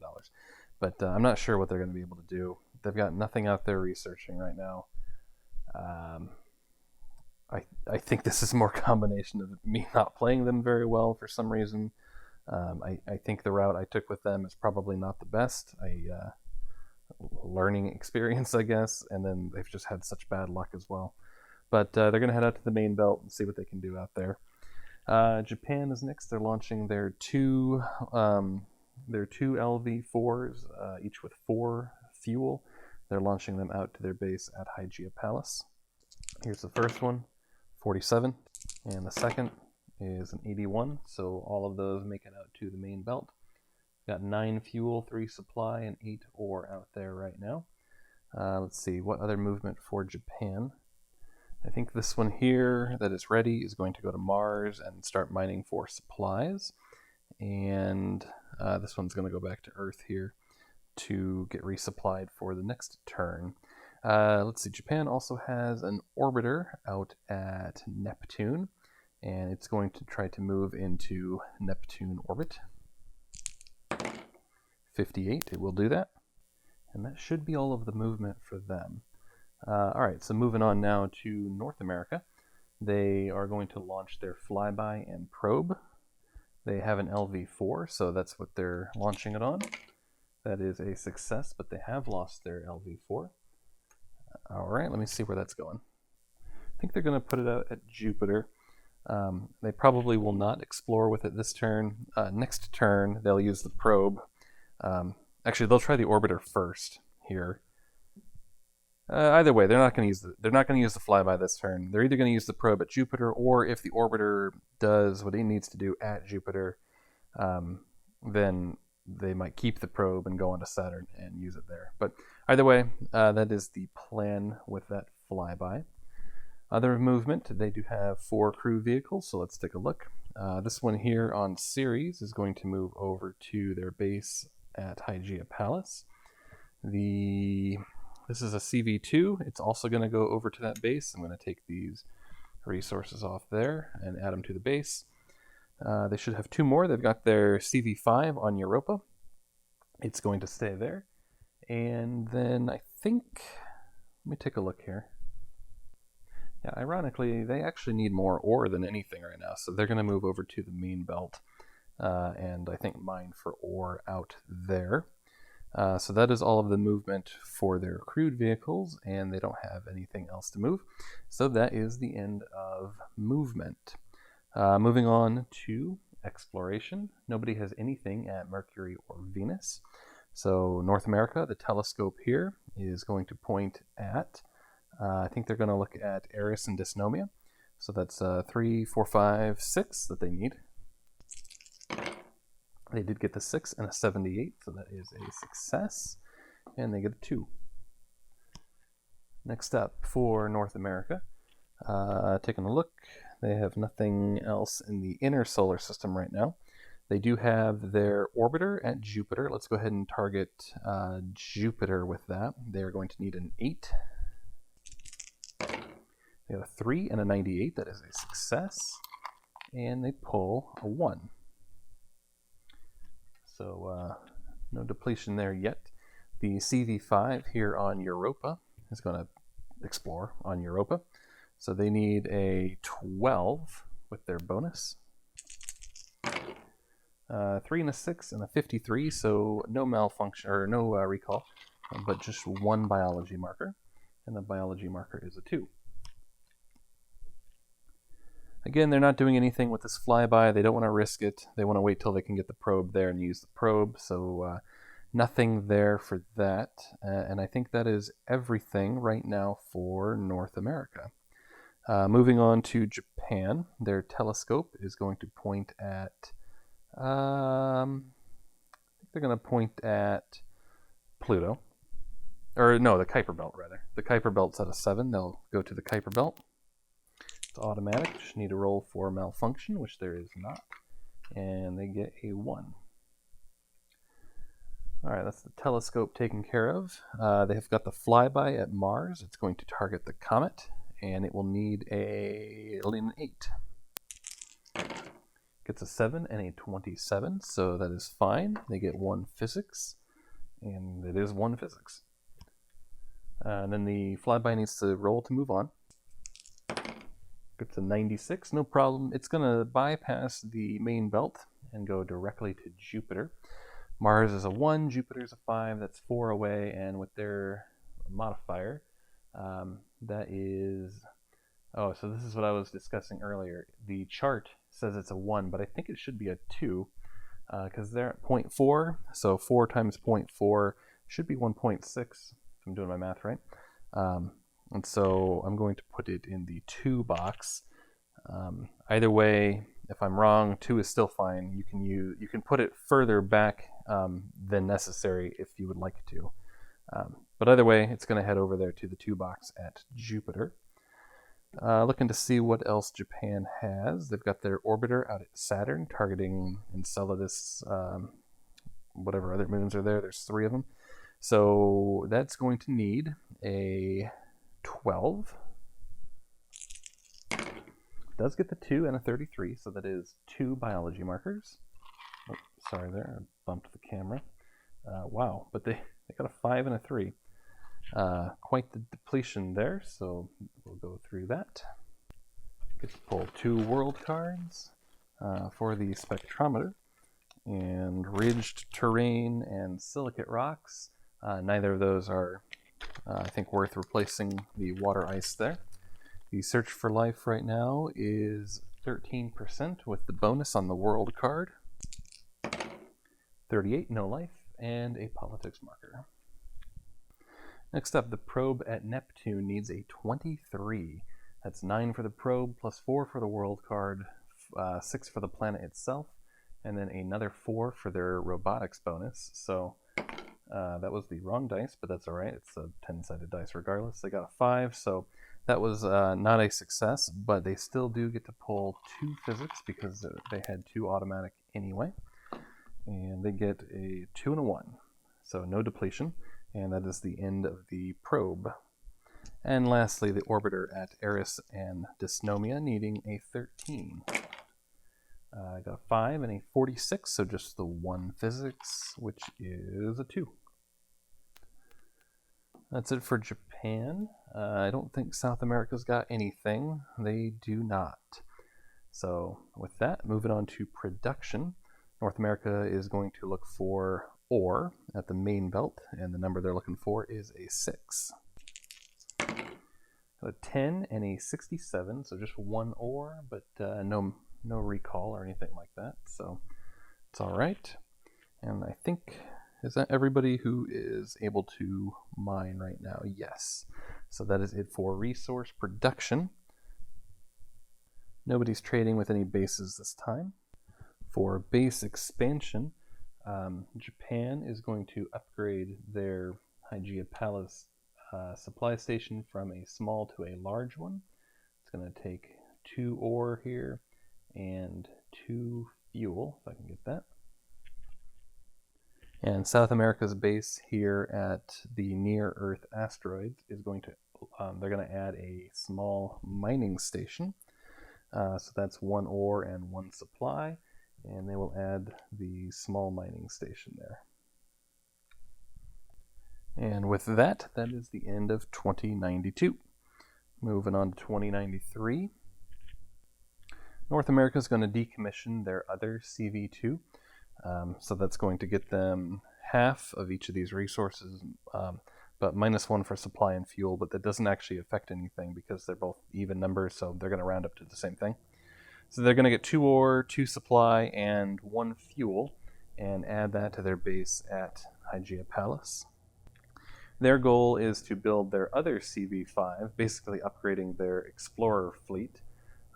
but I'm not sure what they're going to be able to do. They've got nothing out there researching right now. I think this is more a combination of me not playing them very well for some reason. I think the route I took with them is probably not the best. Learning experience, I guess, and then they've just had such bad luck as well. But they're going to head out to the main belt and see what they can do out there. Japan is next. They're launching their two LV-4s, each with 4 fuel. They're launching them out to their base at Hygeia Palace. Here's the first one, 47, and the second is an 81. So all of those make it out to the main belt. Got 9 fuel, 3 supply, and 8 ore out there right now. Let's see, what other movement for Japan? I think this one here that is ready is going to go to Mars and start mining for supplies. And this one's going to go back to Earth here to get resupplied for the next turn. Let's see, Japan also has an orbiter out at Neptune, and it's going to try to move into Neptune orbit. 58, it will do that. And that should be all of the movement for them. Alright, so moving on now to North America. They are going to launch their flyby and probe. They have an LV-4, so that's what they're launching it on. That is a success, but they have lost their LV-4. Alright, let me see where that's going. I think they're going to put it out at Jupiter. They probably will not explore with it this turn. Next turn, they'll use the probe. Actually, they'll try the orbiter first here. Either way, they're not going to use the flyby this turn. They're either going to use the probe at Jupiter, or if the orbiter does what it needs to do at Jupiter, then they might keep the probe and go onto Saturn and use it there. But either way, that is the plan with that flyby. Other movement, they do have 4 crew vehicles, so let's take a look. This one here on Ceres is going to move over to their base at Hygeia Palace. This is a CV2. It's also going to go over to that base. I'm going to take these resources off there and add them to the base. They should have 2 more. They've got their CV5 on Europa. It's going to stay there. And then I think, let me take a look here. Yeah, ironically, they actually need more ore than anything right now, so they're going to move over to the main belt and I think mine for ore out there. So that is all of the movement for their crewed vehicles, and they don't have anything else to move. So that is the end of movement. Moving on to exploration. Nobody has anything at Mercury or Venus. So North America, the telescope here is going to point at, I think they're going to look at Eris and Dysnomia. So that's 3, 4, 5, 6 that they need. They did get the 6 and a 78, so that is a success. And they get a 2. Next up for North America, taking a look, they have nothing else in the inner solar system right now. They do have their orbiter at Jupiter. Let's go ahead and target Jupiter with that. They're going to need an 8. They have a 3 and a 98. That is a success. And they pull a 1. So no depletion there yet. The CV5 here on Europa is going to explore on Europa. So they need a 12 with their bonus. 3 and a 6 and a 53, so no malfunction or no recall, but just 1 biology marker, and the biology marker is a 2. Again, they're not doing anything with this flyby. They don't want to risk it. They want to wait till they can get the probe there and use the probe, so nothing there for that. And I think that is everything right now for North America. Moving on to Japan, their telescope is going to point at I think they're going to point at Pluto. Or no, the Kuiper Belt, rather. The Kuiper Belt's at a 7. They'll go to the Kuiper Belt. It's automatic. Just need to roll for malfunction, which there is not. And they get a 1. Alright, that's the telescope taken care of. They have got the flyby at Mars. It's going to target the comet, and it will need an 8. Gets a 7 and a 27, so that is fine. They get 1 physics, and it is 1 physics. And then the flyby needs to roll to move on. Gets a 96, no problem. It's going to bypass the main belt and go directly to Jupiter. Mars is a 1, Jupiter is a 5, that's 4 away, and with their modifier, that is... Oh, so this is what I was discussing earlier. The chart says it's a 1, but I think it should be a 2 because they're at 0.4. So 4 times 0.4 should be 1.6 if I'm doing my math right. And so I'm going to put it in the 2 box. Either way, if I'm wrong, 2 is still fine. You can put it further back than necessary if you would like to. But either way, it's going to head over there to the 2 box at Jupiter. Looking to see what else Japan has. They've got their orbiter out at Saturn, targeting Enceladus, whatever other moons are there. There's 3 of them. So that's going to need a 12. It does get the 2 and a 33, so that is 2 biology markers. Oh, sorry there, I bumped the camera. Wow, but they got a 5 and a 3. Quite the depletion there, so we'll go through that. Get to pull 2 world cards for the spectrometer. And ridged terrain and silicate rocks. Neither of those are, I think, worth replacing the water ice there. The search for life right now is 13% with the bonus on the world card. 38, no life, and a politics marker. Next up, the probe at Neptune needs a 23. That's 9 for the probe, plus 4 for the world card, 6 for the planet itself, and then another 4 for their robotics bonus. So that was the wrong dice, but that's all right. It's a 10-sided dice regardless. They got a 5, so that was not a success, but they still do get to pull 2 physics because they had 2 automatic anyway. And they get a 2 and a 1, so no depletion. And that is the end of the probe. And lastly, the orbiter at Eris and Dysnomia needing a 13. I got a 5 and a 46, so just the 1 physics, which is a 2. That's it for Japan. I don't think South America's got anything. They do not. So with that, moving on to production. North America is going to look for ore at the main belt, and the number they're looking for is a 6. A 10 and a 67, so just 1 ore, but no recall or anything like that, so it's all right. And I think, is that everybody who is able to mine right now? Yes. So that is it for resource production. Nobody's trading with any bases this time. For base expansion, Japan is going to upgrade their Hygeia Palace supply station from a small to a large one. It's going to take 2 ore here and 2 fuel, if I can get that. And South America's base here at the near Earth asteroids is going to, they're going to add a small mining station. So that's 1 ore and 1 supply. And they will add the small mining station there. And with that, that is the end of 2092. Moving on to 2093. North America is going to decommission their other CV2. So that's going to get them half of each of these resources, but -1 for supply and fuel, but that doesn't actually affect anything because they're both even numbers, so they're going to round up to the same thing. So they're going to get 2 ore, 2 supply, and 1 fuel, and add that to their base at Hygeia Palace. Their goal is to build their other CV5, basically upgrading their Explorer fleet,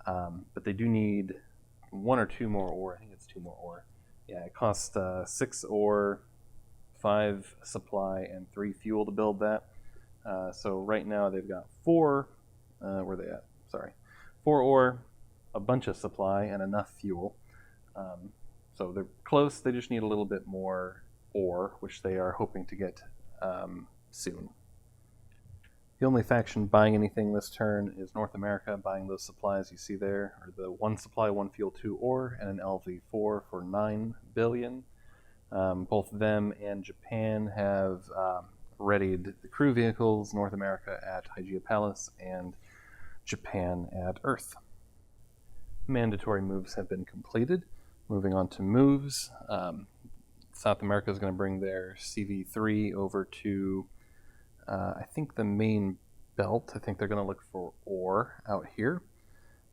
but they do need 1 or 2 more ore. I think it's 2 more ore. Yeah, it costs 6 ore, 5 supply, and 3 fuel to build that. So right now they've got 4, where are they at? Sorry. 4 ore, a bunch of supply, and enough fuel. So they're close. They just need a little bit more ore, which they are hoping to get soon. The only faction buying anything this turn is North America, buying those supplies you see there, or the 1 supply, 1 fuel, 2 ore, and an LV4 for 9 billion. Both them and Japan have readied the crew vehicles, North America at Hygeia Palace and Japan at Earth. Mandatory moves have been completed. Moving on to moves, South America is going to bring their CV3 over to, I think, the main belt. I think they're going to look for ore out here.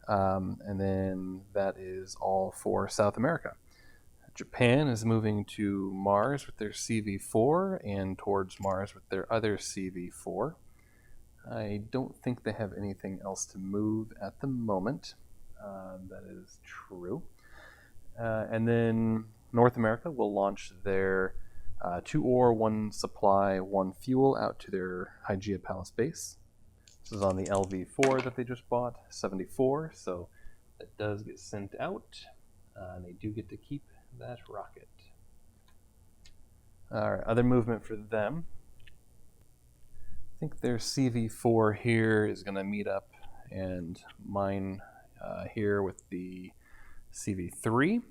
and then that is all for South America. Japan is moving to Mars with their CV4 and towards Mars with their other CV4. I don't think they have anything else to move at the moment. That is true. And then North America will launch their 2 ore, 1 supply, 1 fuel out to their Hygeia Palace base. This is on the LV4 that they just bought, 74, so that does get sent out, and they do get to keep that rocket. Alright, other movement for them. I think their CV4 here is going to meet up and mine here with the CV3.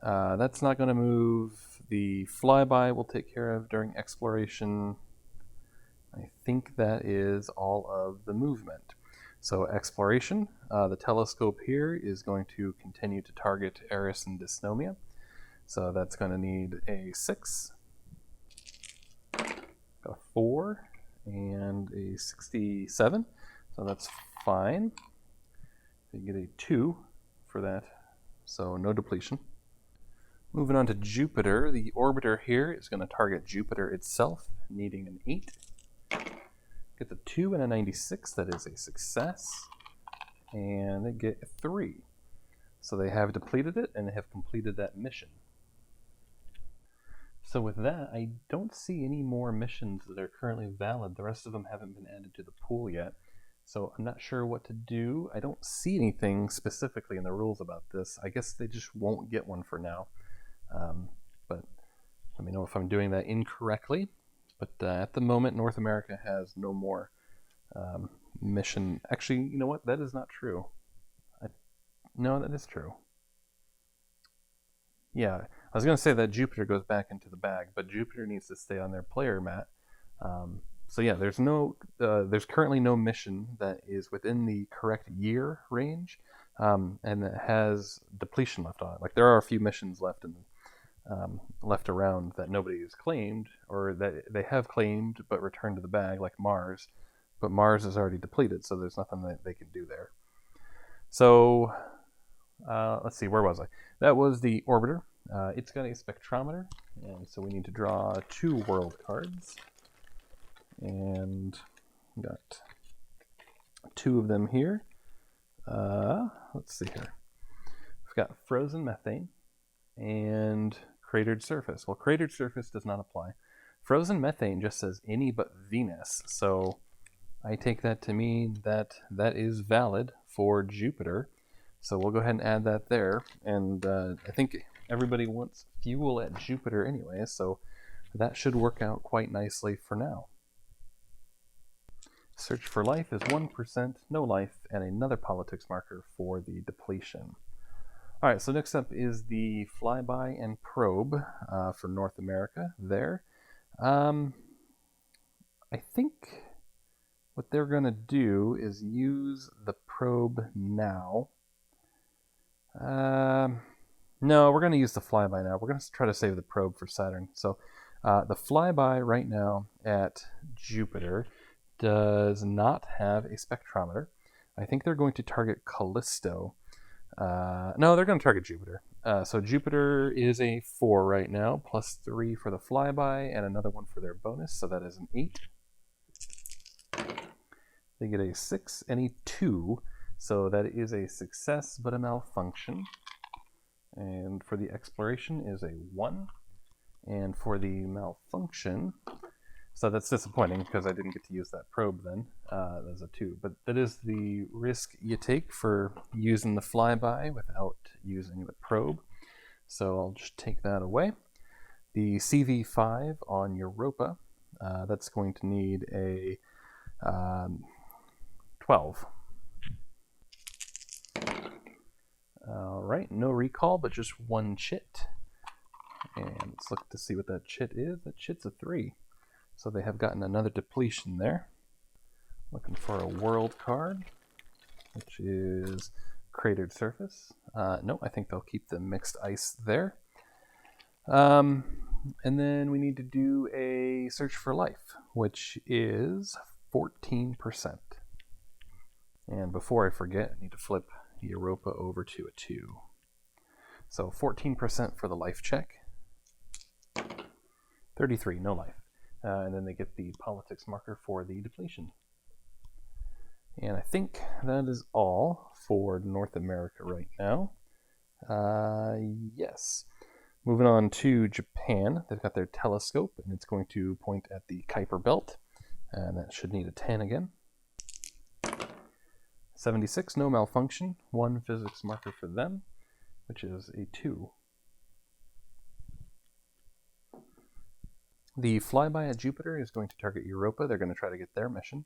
That's not going to move. The flyby will take care of during exploration. I think that is all of the movement. So exploration, the telescope here is going to continue to target Eris and Dysnomia. So that's going to need a 6, a 4, and a 67. So that's fine. You get a 2 for that, so no depletion. Moving on to Jupiter, the orbiter here is going to target Jupiter itself, needing an 8. Gets a 2 and a 96, that is a success. And they get a 3. So they have depleted it and they have completed that mission. So with that, I don't see any more missions that are currently valid. The rest of them haven't been added to the pool yet. So I'm not sure what to do. I don't see anything specifically in the rules about this. I guess they just won't get one for now. But let me know if I'm doing that incorrectly. But at the moment, North America has no more mission. Actually, you know what? That is not true. No, that is true. Yeah, I was going to say that Jupiter goes back into the bag, but Jupiter needs to stay on their player mat. So yeah, there's currently no mission that is within the correct year range, and that has depletion left on it. Like there are a few missions left left around that nobody has claimed, or that they have claimed but returned to the bag, like Mars. But Mars is already depleted, so there's nothing that they can do there. So let's see, where was I? That was the orbiter. It's got a spectrometer, and so we need to draw 2 world cards. And got 2 of them here. Let's see here. We've got frozen methane and cratered surface. Well, cratered surface does not apply. Frozen methane just says any but Venus. So I take that to mean that that is valid for Jupiter. So we'll go ahead and add that there. And I think everybody wants fuel at Jupiter anyway, so that should work out quite nicely for now. Search for life is 1%, no life, and another politics marker for the depletion. Alright, so next up is the flyby and probe for North America there. I think what they're going to do is use the probe now. No, we're going to use the flyby now. We're going to try to save the probe for Saturn. So the flyby right now at Jupiter does not have a spectrometer. I think they're going to target Callisto. No, they're going to target Jupiter. So Jupiter is a 4 right now, plus 3 for the flyby, and another 1 for their bonus, so that is an 8. They get a 6 and a 2, so that is a success but a malfunction. And for the exploration is a 1. And for the malfunction, so that's disappointing because I didn't get to use that probe then. That's a 2. But that is the risk you take for using the flyby without using the probe. So I'll just take that away. The CV5 on Europa, that's going to need a 12. Alright, no recall, but just 1 chit. And let's look to see what that chit is. That chit's a 3. So they have gotten another depletion there. Looking for a world card, which is cratered surface. No, I think they'll keep the mixed ice there. And then we need to do a search for life, which is 14%. And before I forget, I need to flip the Europa over to a 2. So 14% for the life check. 33, no life. And then they get the politics marker for the depletion. And I think that is all for North America right now. Yes. Moving on to Japan. They've got their telescope, and it's going to point at the Kuiper Belt. And that should need a 10 again. 76, no malfunction. 1 physics marker for them, which is a 2. The flyby at Jupiter is going to target Europa. They're going to try to get their mission.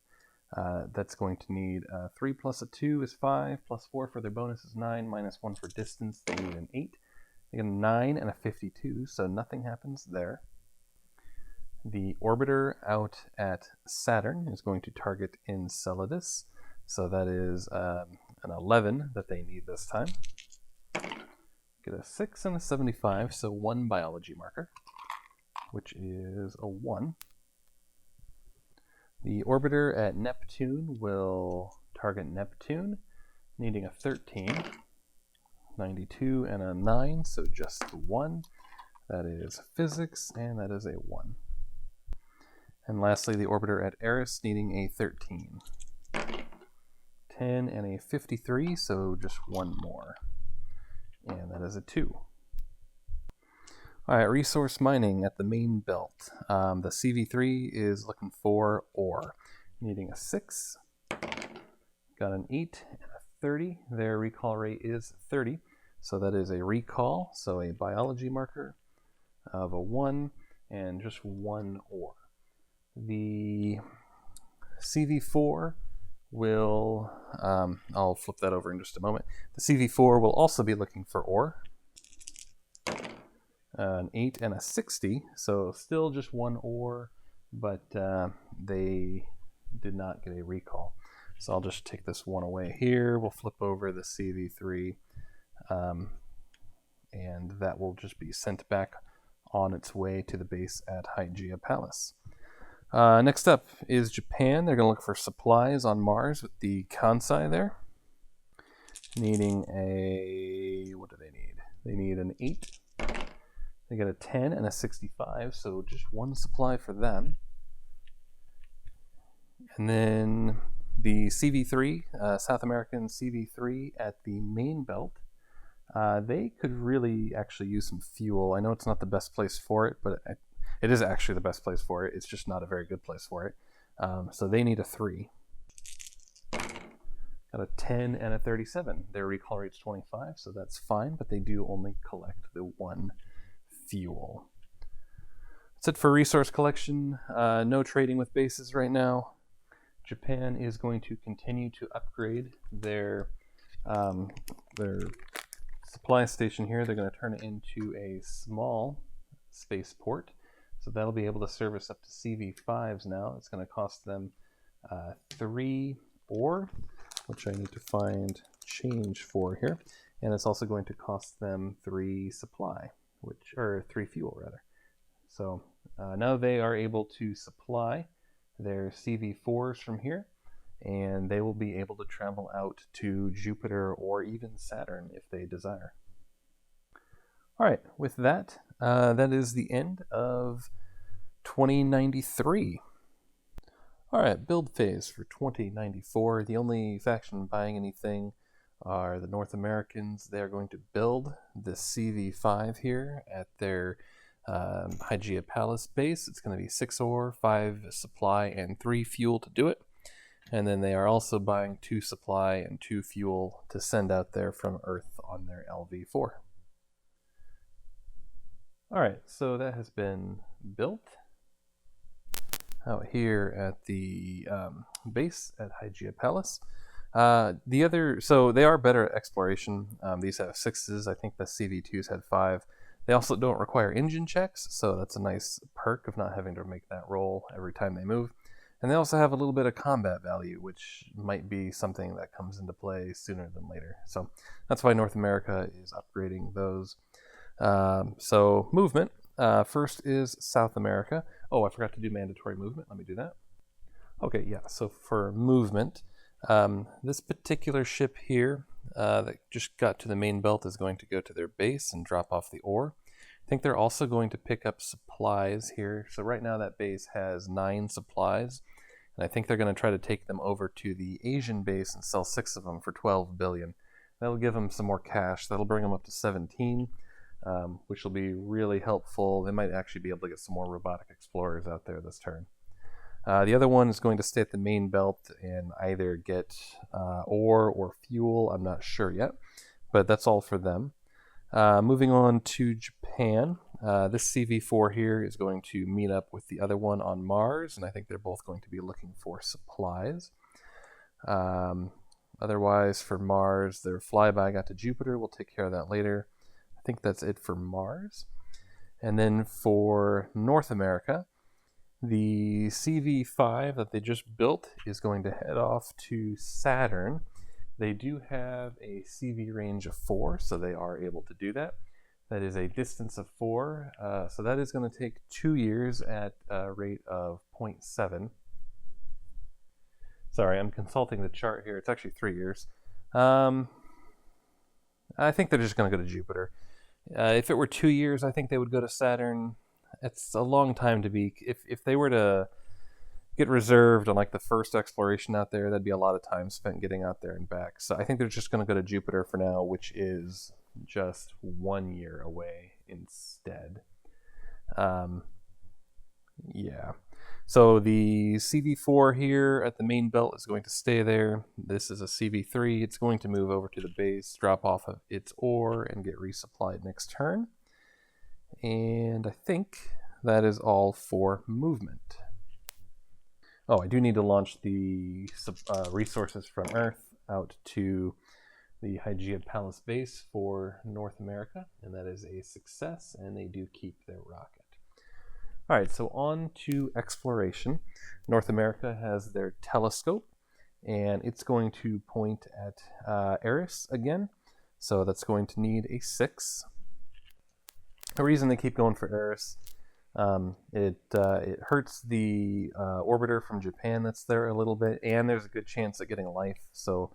That's going to need 3 plus a 2 is 5, plus 4 for their bonus is 9, minus 1 for distance. They need an 8. They get a 9 and a 52, so nothing happens there. The orbiter out at Saturn is going to target Enceladus, so that is an 11 that they need this time. Get a 6 and a 75, so 1 biology marker, which is a 1. The orbiter at Neptune will target Neptune, needing a 13, 92 and a 9, so just 1. That is physics, and that is a 1. And lastly, the orbiter at Eris, needing a 13. 10 and a 53, so just 1 more. And that is a 2. All right, resource mining at the main belt. The CV3 is looking for ore, needing a 6. Got an 8 and a 30. Their recall rate is 30, so that is a recall, so a biology marker of a 1 and just 1 ore. The CV4 will, I'll flip that over in just a moment. The CV4 will also be looking for ore. An 8 and a 60, so still just 1 ore, but they did not get a recall. So I'll just take this 1 away here. We'll flip over the CV3, and that will just be sent back on its way to the base at Hygeia Palace. Next up is Japan. They're going to look for supplies on Mars with the Kansai there. Needing a... what do they need? They need an 8. They get a 10 and a 65, so just 1 supply for them. And then the CV3, South American CV3 at the main belt. They could really actually use some fuel. I know it's not the best place for it, but it is actually the best place for it. It's just not a very good place for it. So they need a 3. Got a 10 and a 37. Their recall rate's 25, so that's fine, but they do only collect the 1 fuel. That's it for resource collection. No trading with bases right now. Japan is going to continue to upgrade their supply station here. They're going to turn it into a small spaceport. So that'll be able to service up to CV5s now. It's going to cost them 3 ore, which I need to find change for here. And it's also going to cost them 3 supply, or 3 fuel rather. So now they are able to supply their CV4s from here, and they will be able to travel out to Jupiter or even Saturn if they desire. All right, with that, that is the end of 2093. All right, build phase for 2094. The only faction buying anything are the North Americans. They're going to build the CV5 here at their Hygeia Palace base. It's going to be 6 ore, 5 supply, and 3 fuel to do it. And then they are also buying 2 supply and 2 fuel to send out there from Earth on their LV4. Alright, so that has been built out here at the base at Hygeia Palace. So they are better at exploration. These have 6s. I think the CV2s had 5. They also don't require engine checks, so that's a nice perk of not having to make that roll every time they move. And they also have a little bit of combat value, which might be something that comes into play sooner than later. So that's why North America is upgrading those. So movement. First is South America. Oh, I forgot to do mandatory movement. Let me do that. Okay, yeah. So for movement, This particular ship here that just got to the main belt is going to go to their base and drop off the ore. I think they're also going to pick up supplies here. So right now that base has 9 supplies, and I think they're going to try to take them over to the Asian base and sell 6 of them for 12 billion. That'll give them some more cash. That'll bring them up to 17, which will be really helpful. They might actually be able to get some more robotic explorers out there this turn. The other one is going to stay at the main belt and either get ore or fuel. I'm not sure yet, but that's all for them. Moving on to Japan, this CV4 here is going to meet up with the other one on Mars, and I think they're both going to be looking for supplies. Otherwise, for Mars, their flyby got to Jupiter. We'll take care of that later. I think that's it for Mars. And then for North America, the CV5 that they just built is going to head off to Saturn. They do have a CV range of 4, so they are able to do that. That is a distance of 4, so that is going to take 2 years at a rate of 0.7. Sorry, I'm consulting the chart here. It's actually 3 years. I think they're just going to go to Jupiter. If it were 2 years, I think they would go to Saturn. It's a long time to be... If they were to get reserved on like the first exploration out there, that'd be a lot of time spent getting out there and back. So I think they're just going to go to Jupiter for now, which is just 1 year away instead. Yeah. So the CV4 here at the main belt is going to stay there. This is a CV3. It's going to move over to the base, drop off of its ore, and get resupplied next turn. And I think that is all for movement. Oh, I do need to launch the resources from Earth out to the Hygeia Palace base for North America, and that is a success, and they do keep their rocket. All right, so on to exploration. North America has their telescope, and it's going to point at Eris again, so that's going to need a 6. The reason they keep going for Eris, it hurts the orbiter from Japan that's there a little bit, and there's a good chance of getting life. So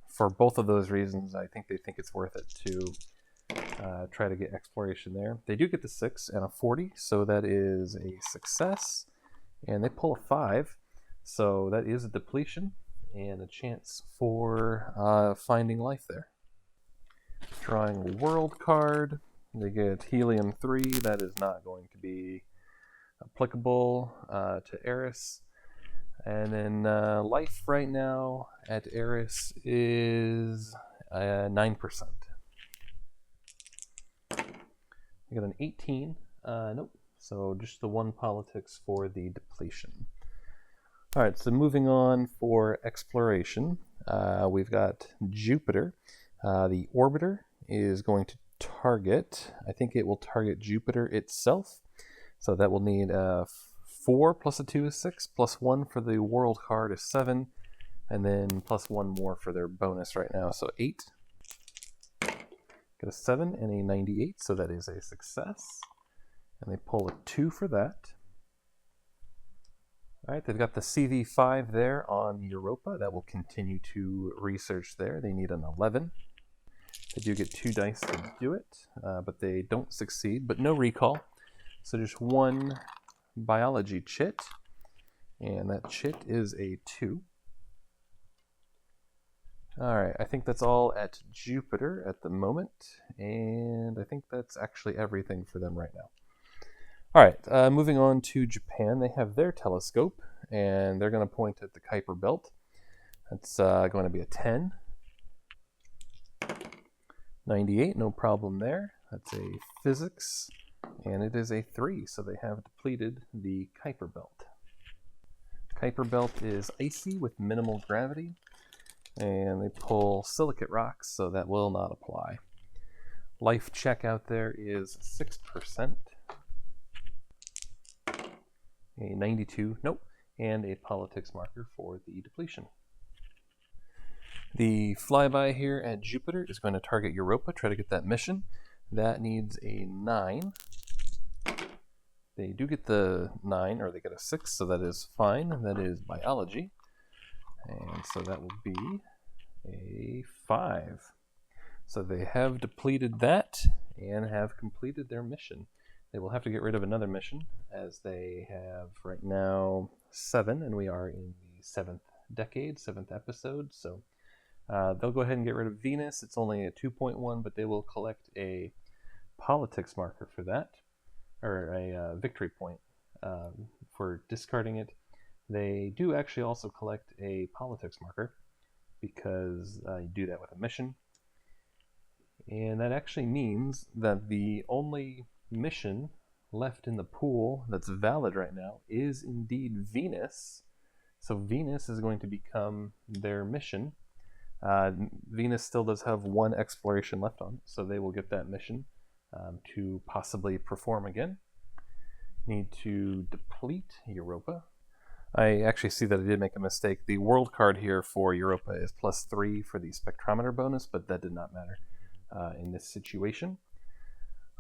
for both of those reasons, I think they think it's worth it to try to get exploration there. They do get the 6 and a 40, so that is a success. And they pull a 5, so that is a depletion and a chance for finding life there. Drawing a world card. They get helium-3. That is not going to be applicable to Eris. And then life right now at Eris is 9%. We got an 18. Nope. So just the 1 politics for the depletion. All right, so moving on for exploration. We've got Jupiter. The orbiter is going to target, I think it will target Jupiter itself. So that will need 4 plus a 2 is 6, plus 1 for the world card is 7, and then plus 1 more for their bonus right now, so 8. Get a 7 and a 98, so that is a success. And they pull a 2 for that. All right, they've got the CV5 there on Europa. That will continue to research there. They need an 11. They do get 2 dice to do it, but they don't succeed, but no recall. So just 1 biology chit, and that chit is a 2. All right, I think that's all at Jupiter at the moment, and I think that's actually everything for them right now. All right, moving on to Japan. They have their telescope, and they're going to point at the Kuiper Belt. That's going to be a 10. 98, no problem there. That's a physics, and it is a 3, so they have depleted the Kuiper Belt. Kuiper Belt is icy with minimal gravity, and they pull silicate rocks, so that will not apply. Life check out there is 6%. A 92, nope, and a politics marker for the depletion. The flyby here at Jupiter is going to target Europa, try to get that mission. That needs a 9. They do get the 9, or they get a 6, so that is fine. That is biology. And so that will be a 5. So they have depleted that and have completed their mission. They will have to get rid of another mission, as they have right now 7, and we are in the 7th decade, 7th episode. So they'll go ahead and get rid of Venus. It's only a 2.1, but they will collect a politics marker for that, or a victory point for discarding it. They do actually also collect a politics marker, because you do that with a mission. And that actually means that the only mission left in the pool that's valid right now is indeed Venus. So Venus is going to become their mission. Venus still does have 1 exploration left on it, so they will get that mission to possibly perform again. Need to deplete Europa. I actually see that I did make a mistake. The world card here for Europa is +3 for the spectrometer bonus, but that did not matter in this situation.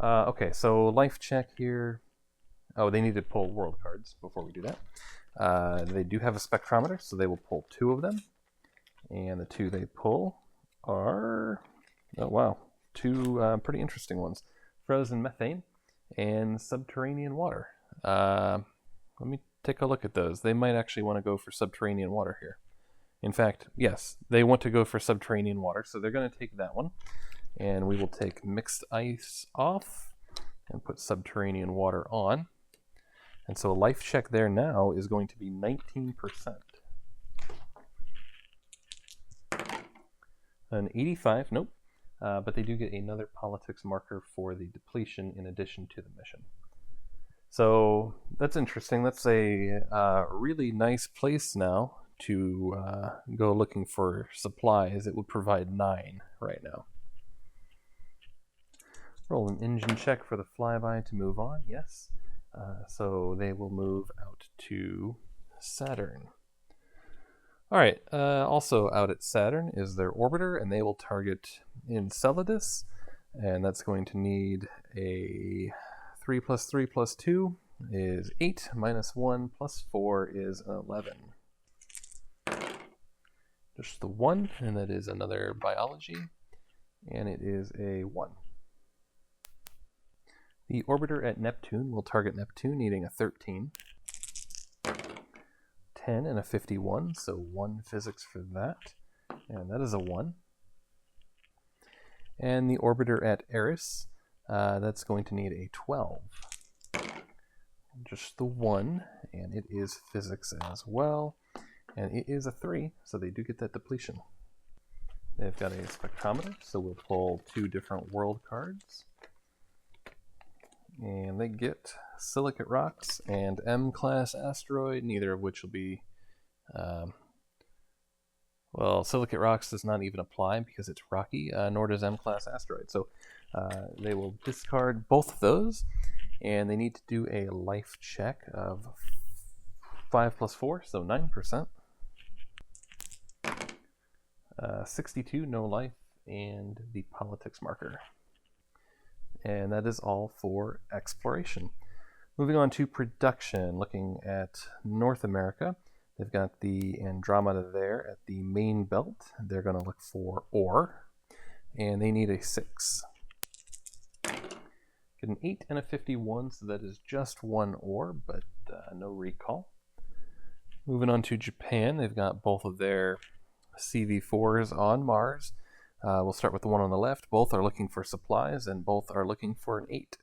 Okay, so life check here. Oh, they need to pull world cards before we do that. They do have a spectrometer, so they will pull 2 of them. And the 2 they pull are, oh wow, 2 pretty interesting ones. Frozen methane and subterranean water. Let me take a look at those. They might actually want to go for subterranean water here. In fact, yes, they want to go for subterranean water, so they're going to take that one. And we will take mixed ice off and put subterranean water on. And so a life check there now is going to be 19%. An 85, nope. But they do get another politics marker for the depletion in addition to the mission. So that's interesting. That's a really nice place now to go looking for supplies. It would provide 9 right now. Roll an engine check for the flyby to move on, yes. So they will move out to Saturn. Alright, also out at Saturn is their orbiter, and they will target Enceladus, and that's going to need a 3 + 3 + 2 is 8, -1 + 4 is 11. Just the 1, and that is another biology, and it is a 1. The orbiter at Neptune will target Neptune, needing a 13. 10 and a 51, so 1 physics for that, and that is a 1. And the orbiter at Eris, that's going to need a 12. Just the 1, and it is physics as well, and it is a 3, so they do get that depletion. They've got a spectrometer, so we'll pull 2 different world cards. And they get silicate rocks and M-class asteroid, neither of which will be... well, silicate rocks does not even apply because it's rocky, nor does M-class asteroid. So they will discard both of those, and they need to do a life check of 5 + 4, so 9%. 62, no life, and the politics marker. And that is all for exploration. Moving on to production, looking at North America. They've got the Andromeda there at the main belt. They're going to look for ore, and they need a 6. Get an 8 and a 51, so that is just 1 ore, but no recall. Moving on to Japan, they've got both of their CV4s on Mars. We'll start with the one on the left. Both are looking for supplies, and both are looking for an 8.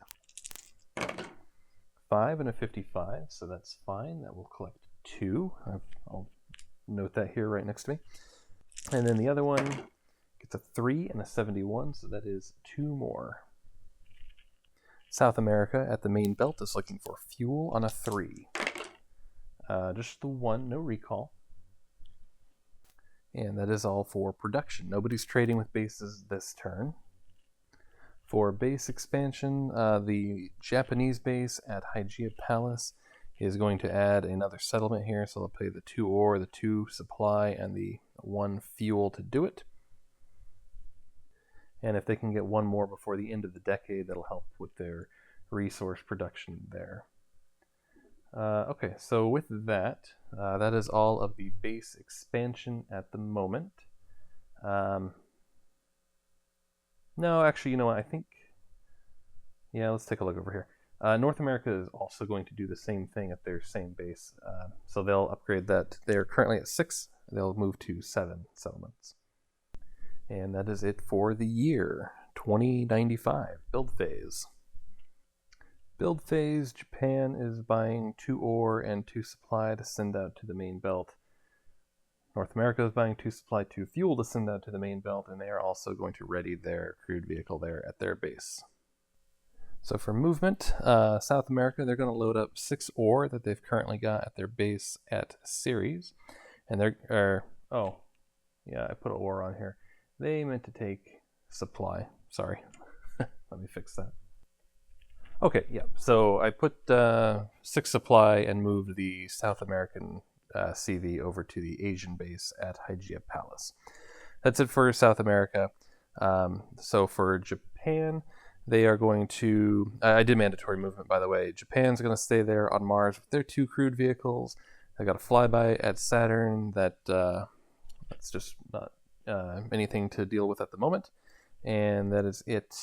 5 and a 55, so that's fine. That will collect 2. I'll note that here right next to me. And then the other one gets a 3 and a 71, so that is 2 more. South America at the main belt is looking for fuel on a 3. Just the 1, no recall. And that is all for production. Nobody's trading with bases this turn. For base expansion, the Japanese base at Hygeia Palace is going to add another settlement here, so they'll pay the 2 ore, the 2 supply, and the 1 fuel to do it. And if they can get 1 more before the end of the decade, that'll help with their resource production there. Okay, so with that, That is all of the base expansion at the moment. No, actually, you know what? I think, yeah, let's take a look over here. North America is also going to do the same thing at their same base. So they'll upgrade that. They're currently at 6. They'll move to 7 settlements. And that is it for the year 2095 build phase. Build phase, Japan is buying 2 ore and 2 supply to send out to the main belt. North America is buying 2 supply, 2 fuel to send out to the main belt, and they are also going to ready their crewed vehicle there at their base. So for movement, South America, they're going to load up 6 ore that they've currently got at their base at Ceres. And they're, oh, yeah, I put an ore on here. They meant to take supply. Sorry. Let me fix that. Okay, yeah. So I put 6 supply and moved the South American CV over to the Asian base at Hygeia Palace. That's it for South America. So for Japan, they are going to... I did mandatory movement, by the way. Japan's going to stay there on Mars with their 2 crewed vehicles. They got a flyby at Saturn that's just not anything to deal with at the moment. And that is it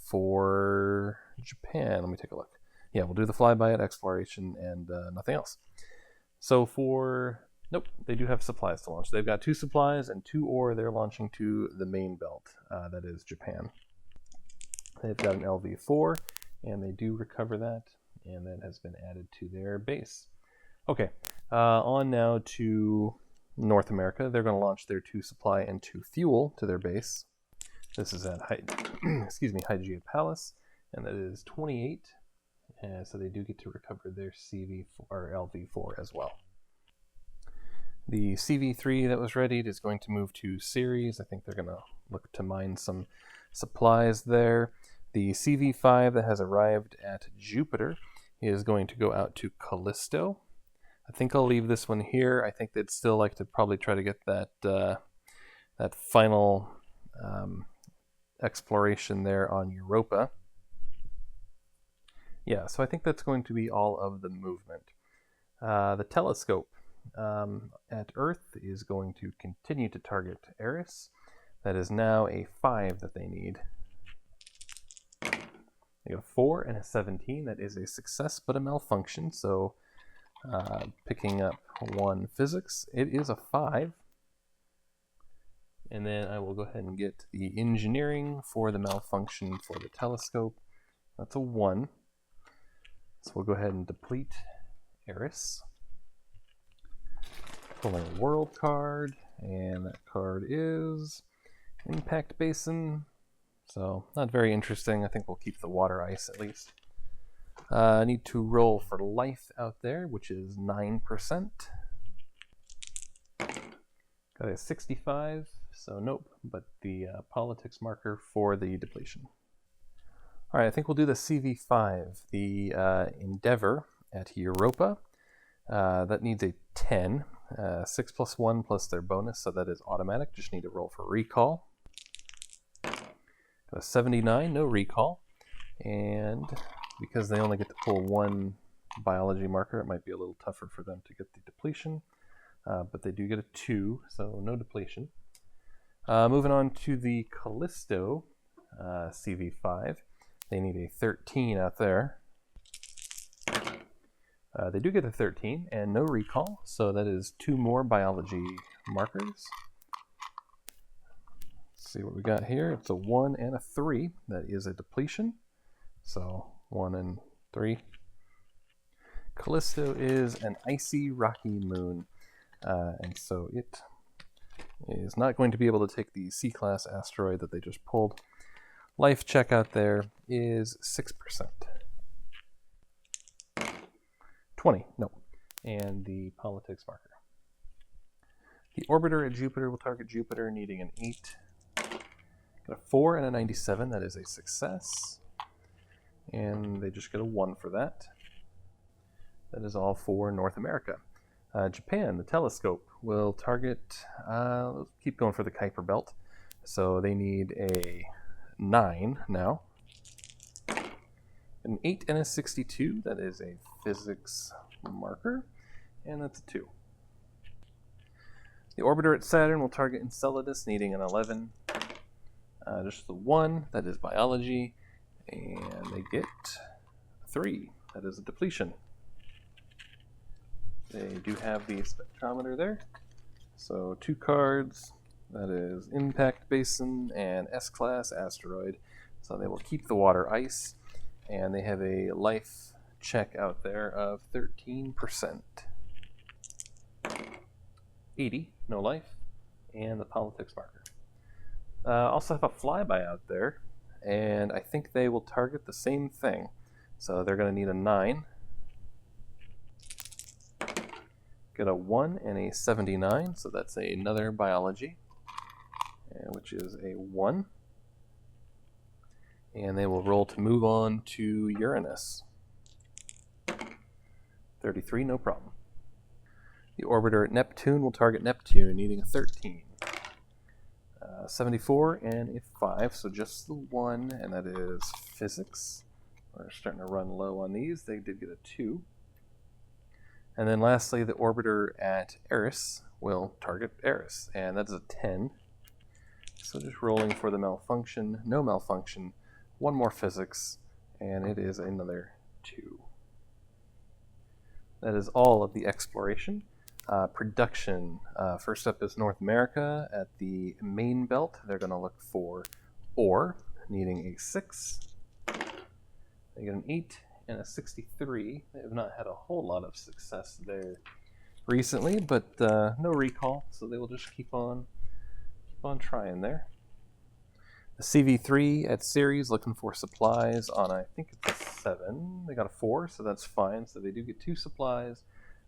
for Japan. Let me take a look. Yeah, we'll do the flyby at exploration and nothing else. So for... Nope, they do have supplies to launch. They've got 2 supplies and 2 ore they're launching to the main belt. That is Japan. They've got an LV4, and they do recover that, and that has been added to their base. Okay, on now to North America. They're going to launch their 2 supply and 2 fuel to their base. This is at Hygeia Palace, and that is 28. And so they do get to recover their CV4 or LV4 as well. The CV3 that was readied is going to move to Ceres. I think they're going to look to mine some supplies there. The CV5 that has arrived at Jupiter is going to go out to Callisto. I think I'll leave this one here. I think they'd still like to probably try to get that that final exploration there on Europa. Yeah, so I think that's going to be all of the movement. The telescope at Earth is going to continue to target Eris. That is now a 5 that they need. They got a 4 and a 17. That is a success, but a malfunction. So picking up 1 physics. It is a 5. And then I will go ahead and get the engineering for the malfunction for the telescope. That's a 1. So we'll go ahead and deplete Eris. Pulling a world card, and that card is Impact Basin. So not very interesting. I think we'll keep the water ice at least. I need to roll for life out there, which is 9%. Got a 65, so nope, but the politics marker for the depletion. All right, I think we'll do the CV5, the Endeavor at Europa. That needs a 10, 6 plus 1 plus their bonus, so that is automatic. Just need to roll for recall. Got a 79, no recall. And because they only get to pull 1 biology marker, it might be a little tougher for them to get the depletion. But they do get a 2, so no depletion. Moving on to the Callisto CV5. They need a 13 out there. They do get a 13 and no recall, so that is 2 more biology markers. Let's see what we got here. It's a 1 and a 3. That is a depletion. So 1 and 3. Callisto is an icy, rocky moon, and so it is not going to be able to take the C-class asteroid that they just pulled. Life check out there is 6%. 20, no. And the politics marker. The orbiter at Jupiter will target Jupiter, needing an 8. Got a 4 and a 97, that is a success. And they just get a 1 for that. That is all for North America. Japan, the telescope, will target, let's keep going for the Kuiper Belt. So they need a 9 now. An 8 and a 62, that is a physics marker, and that's a 2. The orbiter at Saturn will target Enceladus, needing an 11. Just the 1, that is biology, and they get 3, that is a depletion. They do have the spectrometer there, so 2 cards, that is Impact Basin and S-Class Asteroid, so they will keep the water ice, and they have a life check out there of 13%. 80, no life, and the politics marker. Also have a flyby out there, and I think they will target the same thing. So they're going to need a 9. Get a 1 and a 79, so that's another biology, which is a 1. And they will roll to move on to Uranus. 33, no problem. The orbiter at Neptune will target Neptune, needing a 13. 74 and a 5, so just the 1, and that is physics. We're starting to run low on these. They did get a 2. And then lastly, the orbiter at Eris will target Eris, and that's a 10. So just rolling for the malfunction, no malfunction, 1 more physics, and it is another 2. That is all of the exploration. Production. First up is North America at the main belt. They're going to look for ore, needing a 6. They get an 8 and a 63. They have not had a whole lot of success there recently, but no recall, so they will just keep on trying there. The CV3 at Ceres looking for supplies on, I think it's a 7. They got a 4, so that's fine. So they do get 2 supplies.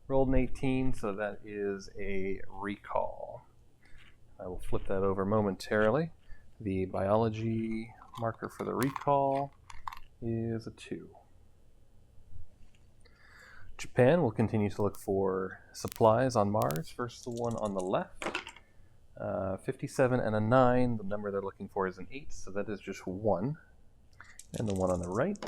Rolled an 18, so that is a recall. I will flip that over momentarily. The biology marker for the recall is a 2. Japan will continue to look for supplies on Mars. First, the one on the left. 57 and a 9. The number they're looking for is an 8, so that is just 1. And the one on the right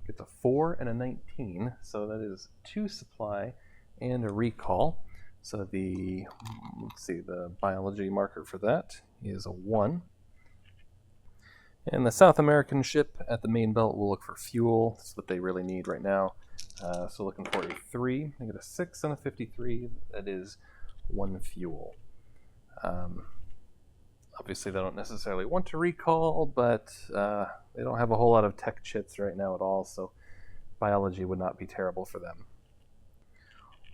gets a 4 and a 19, so that is 2 supply and a recall. So the, let's see, the biology marker for that is a 1. And the South American ship at the main belt will look for fuel. That's what they really need right now. So looking for a 3. They get a 6 and a 53. That is 1 fuel. Obviously, they don't necessarily want to recall, but they don't have a whole lot of tech chits right now at all, so biology would not be terrible for them.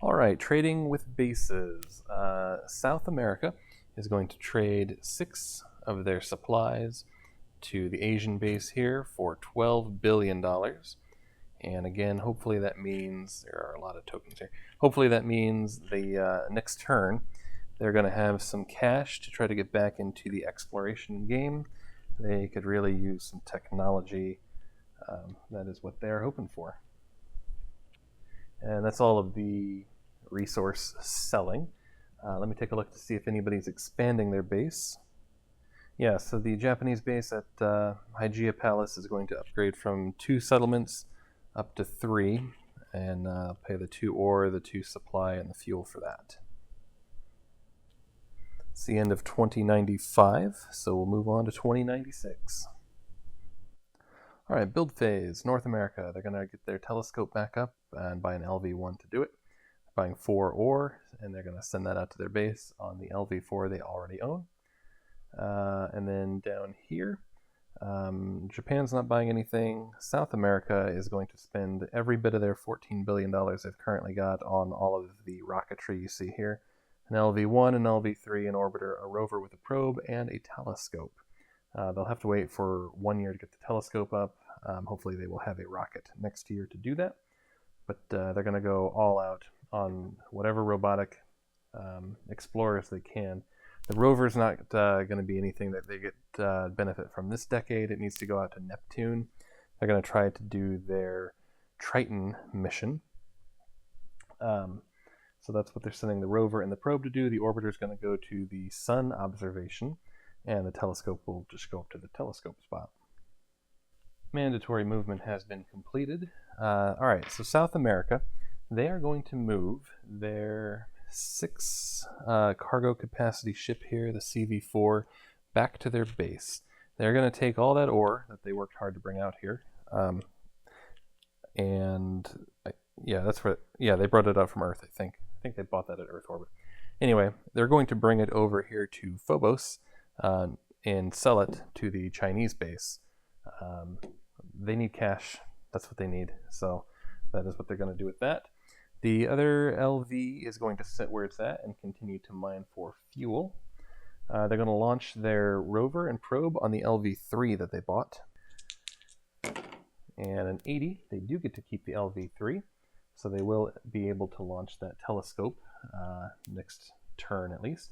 All right, trading with bases. South America is going to trade 6 of their supplies to the Asian base here for $12 billion. And again, hopefully that means, there are a lot of tokens here, hopefully that means the next turn they're going to have some cash to try to get back into the exploration game. They could really use some technology. That is what they're hoping for. And that's all of the resource selling. Let me take a look to see if anybody's expanding their base. Yeah, so the Japanese base at Hygeia Palace is going to upgrade from 2 settlements up to 3, and pay the 2 ore, the 2 supply, and the fuel for that. It's the end of 2095, so we'll move on to 2096. All right, build phase, North America. They're going to get their telescope back up and buy an LV-1 to do it. They're buying 4 ore, and they're going to send that out to their base on the LV-4 they already own. And then down here, Japan's not buying anything. South America is going to spend every bit of their $14 billion they've currently got on all of the rocketry you see here. An LV-1, an LV-3, an orbiter, a rover with a probe, and a telescope. They'll have to wait for 1 year to get the telescope up. Hopefully they will have a rocket next year to do that. But they're going to go all out on whatever robotic explorers they can. The rover's not going to be anything that they get benefit from this decade. It needs to go out to Neptune. They're going to try to do their Triton mission. So that's what they're sending the rover and the probe to do. The orbiter is going to go to the sun observation, and the telescope will just go up to the telescope spot. Mandatory movement has been completed. All right, so South America, they are going to move their 6 cargo capacity ship here, the CV4, back to their base. They're going to take all that ore that they worked hard to bring out here, they brought it up from Earth. I think they bought that at Earth orbit. Anyway, they're going to bring it over here to Phobos and sell it to the Chinese base. They need cash. That's what they need. So that is what they're going to do with that. The other LV is going to sit where it's at and continue to mine for fuel. They're going to launch their rover and probe on the LV-3 that they bought. And an 80, they do get to keep the LV-3, so they will be able to launch that telescope next turn at least.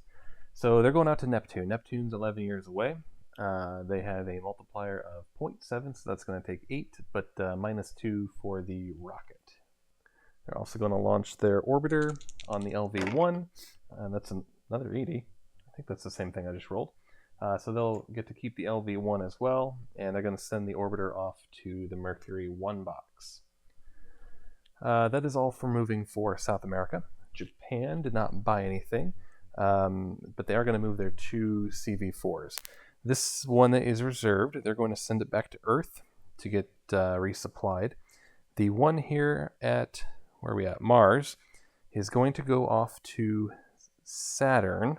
So they're going out to Neptune. Neptune's 11 years away. They have a multiplier of 0.7, so that's going to take 8, but -2 for the rocket. They're also going to launch their orbiter on the LV-1, and that's another 80. I think that's the same thing I just rolled. So they'll get to keep the LV-1 as well, and they're going to send the orbiter off to the Mercury 1 box. That is all for moving for South America. Japan did not buy anything, but they are going to move their 2 CV4s. This one that is reserved, they're going to send it back to Earth to get resupplied. The one here at, where are we at? Mars, is going to go off to Saturn.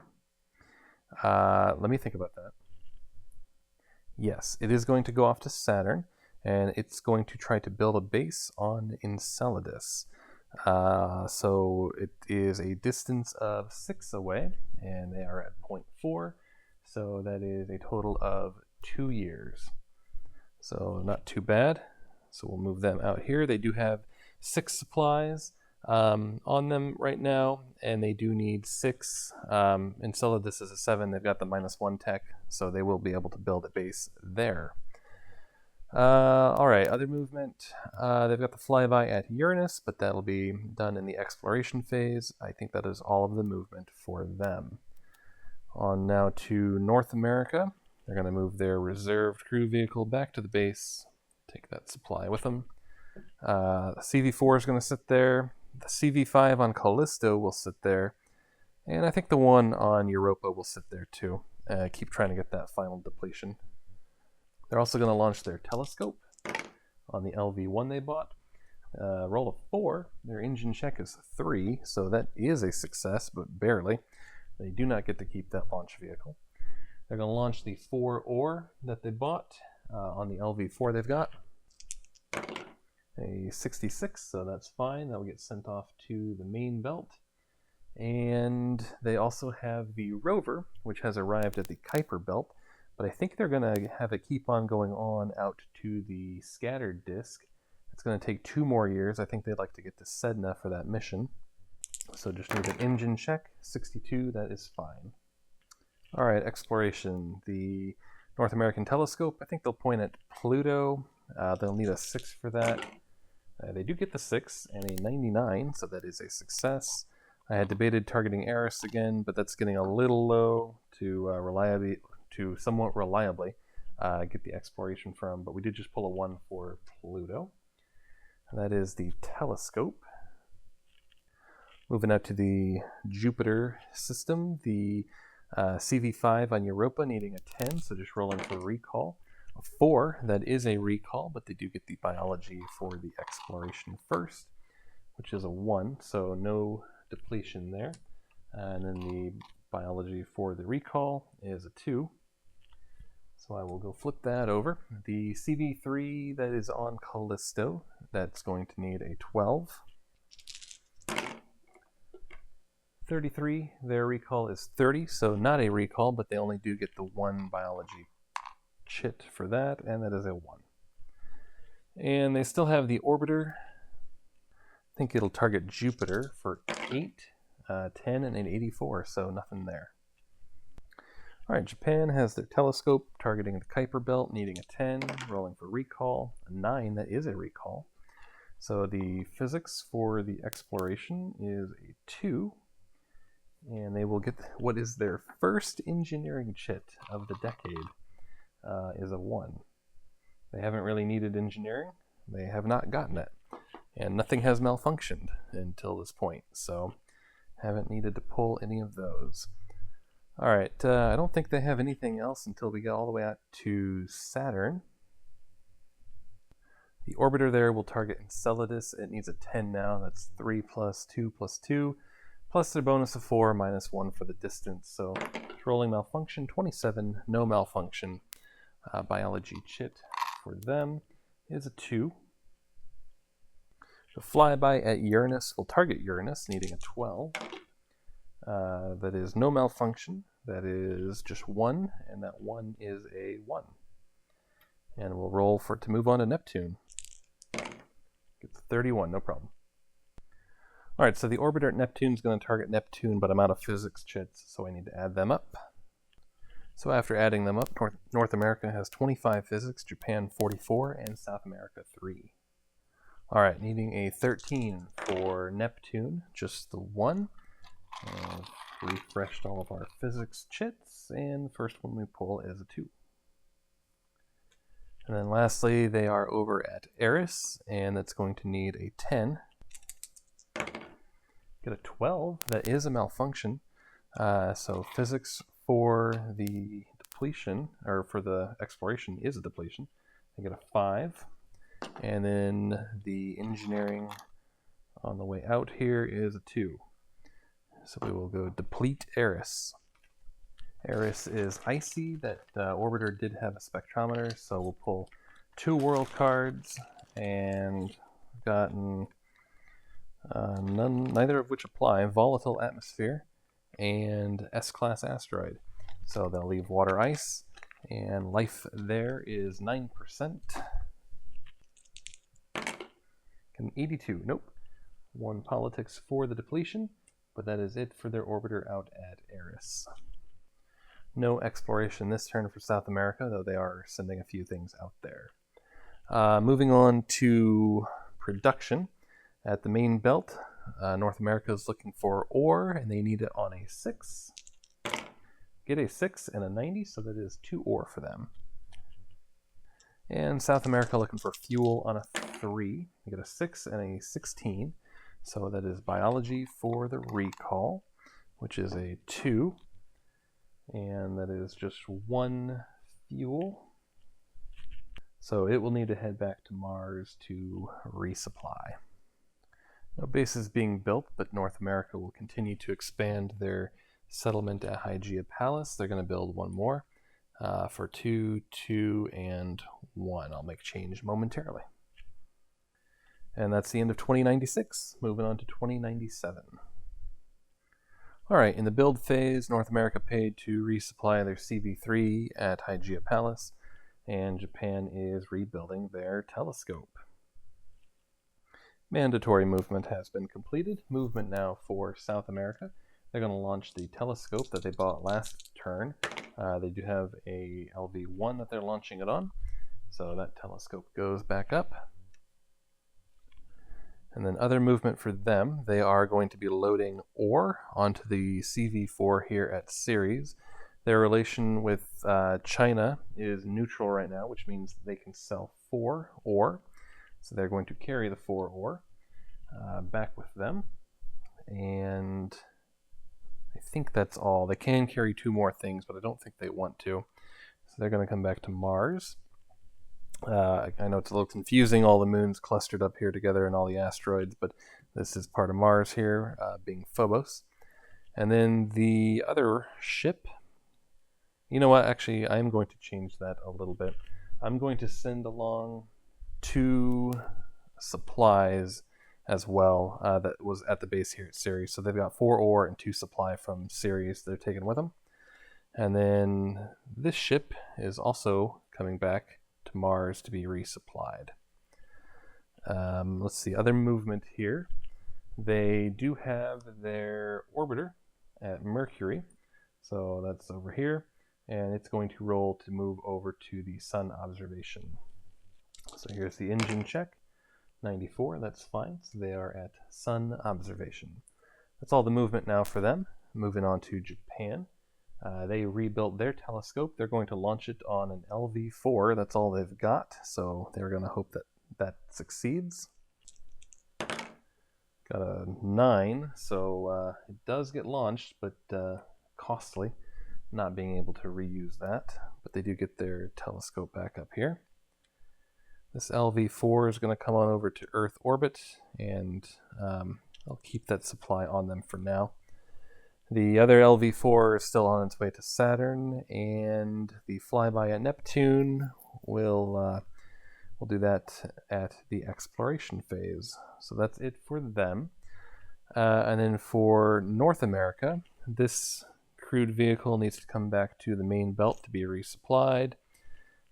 Let me think about that. Yes, it is going to go off to Saturn, and it's going to try to build a base on Enceladus. So it is a distance of 6 away, and they are at 0.4, so that is a total of 2 years. So not too bad. So we'll move them out here. They do have 6 supplies on them right now, and they do need 6. Enceladus is a 7. They've got the -1 tech, so they will be able to build a base there. All right, other movement. They've got the flyby at Uranus, but that'll be done in the exploration phase. I think that is all of the movement for them. On now to North America. They're going to move their reserved crew vehicle back to the base, take that supply with them. The CV4 is going to sit there. The CV5 on Callisto will sit there. And I think the one on Europa will sit there too. Keep trying to get that final depletion. They're also going to launch their telescope on the LV-1 they bought. Roll of 4. Their engine check is 3, so that is a success, but barely. They do not get to keep that launch vehicle. They're going to launch the 4 ore that they bought on the LV-4 they've got. A 66, so that's fine. That will get sent off to the main belt. And they also have the rover, which has arrived at the Kuiper belt. But I think they're going to have it keep on going on out to the scattered disk. It's going to take 2 more years. I think they'd like to get to Sedna for that mission. So just need an engine check. 62, that is fine. All right, exploration. The North American telescope, I think they'll point at Pluto. They'll need a 6 for that. They do get the 6 and a 99, so that is a success. I had debated targeting Eris again, but that's getting a little low to somewhat reliably get the exploration from, but we did just pull a 1 for Pluto. And that is the telescope. Moving out to the Jupiter system, the CV5 on Europa needing a 10, so just rolling for recall. A 4, that is a recall, but they do get the biology for the exploration first, which is a 1, so no depletion there. And then the biology for the recall is a 2. So I will go flip that over. The CV3 that is on Callisto, that's going to need a 12. 33, their recall is 30, so not a recall, but they only do get the 1 biology chit for that, and that is a 1. And they still have the orbiter. I think it'll target Jupiter for 8, 10, and an 84, so nothing there. All right, Japan has their telescope targeting the Kuiper belt, needing a 10, rolling for recall. A 9, that is a recall. So the physics for the exploration is a 2, and they will get what is their first engineering chit of the decade, is a 1. They haven't really needed engineering. They have not gotten it, and nothing has malfunctioned until this point. So Haven't needed to pull any of those. All right, I don't think they have anything else until we get all the way out to Saturn. The orbiter there will target Enceladus. It needs a 10 now. That's 3 plus 2 plus 2, plus their bonus of 4 minus 1 for the distance. So rolling malfunction, 27, no malfunction. Biology chit for them is a 2. The flyby at Uranus will target Uranus, needing a 12. That is no malfunction. That is just 1, and that 1 is a 1. And we'll roll for it to move on to Neptune. It's 31, no problem. All right, so the orbiter at Neptune is going to target Neptune, but I'm out of physics chits, so I need to add them up. So after adding them up, North America has 25 physics, Japan 44, and South America 3. All right, needing a 13 for Neptune, just the 1. Refreshed all of our physics chits, and the first one we pull is a 2. And then lastly, they are over at Eris, and that's going to need a 10. Get a 12, that is a malfunction. So physics for the depletion, or for the exploration, is a depletion. I get a 5. And then the engineering on the way out here is a 2. So we will go deplete Eris. Eris is icy. That orbiter did have a spectrometer, so we'll pull 2 world cards, and gotten neither of which apply. Volatile atmosphere and S-class asteroid. So they'll leave water ice, and life there is 9%. 82, nope. 1 politics for the depletion, but that is it for their orbiter out at Eris. No exploration this turn for South America, though they are sending a few things out there. Moving on to production. At the main belt, North America is looking for ore, and they need it on a 6. Get a 6 and a 90, so that is 2 ore for them. And South America looking for fuel on a 3. They get a 6 and a 16. So that is biology for the recall, which is a 2. And that is just 1 fuel. So it will need to head back to Mars to resupply. No bases being built, but North America will continue to expand their settlement at Hygeia Palace. They're going to build 1 more. For 2, 2, and 1. I'll make change momentarily. And that's the end of 2096. Moving on to 2097. All right, in the build phase, North America paid to resupply their CV-3 at Hygeia Palace, and Japan is rebuilding their telescope. Mandatory movement has been completed. Movement now for South America. They're going to launch the telescope that they bought last turn. They do have a LV-1 that they're launching it on, so that telescope goes back up. And then other movement for them, they are going to be loading ore onto the CV-4 here at Ceres. Their relation with China is neutral right now, which means they can sell 4 ore. So they're going to carry the 4 ore back with them. And I think that's all. They can carry 2 more things, but I don't think they want to. So they're going to come back to Mars. I know it's a little confusing, all the moons clustered up here together and all the asteroids, but this is part of Mars here, being Phobos. And then the other ship, you know what, actually I'm going to change that a little bit. I'm going to send along 2 supplies as well that was at the base here at Ceres. So they've got 4 ore and 2 supply from Ceres they're taking with them. And then this ship is also coming back to Mars to be resupplied. Let's see, other movement here. They do have their orbiter at Mercury, so that's over here, and it's going to roll to move over to the Sun observation. So here's the engine check, 94, that's fine. So they are at Sun observation. That's all the movement now for them. Moving on to Japan. They rebuilt their telescope. They're going to launch it on an LV-4. That's all they've got, so they're going to hope that that succeeds. Got a 9, so it does get launched, but costly, not being able to reuse that. But they do get their telescope back up here. This LV-4 is going to come on over to Earth orbit, and I'll keep that supply on them for now. The other LV-4 is still on its way to Saturn, and the flyby at Neptune will we'll do that at the exploration phase. So that's it for them. And then for North America, this crewed vehicle needs to come back to the main belt to be resupplied.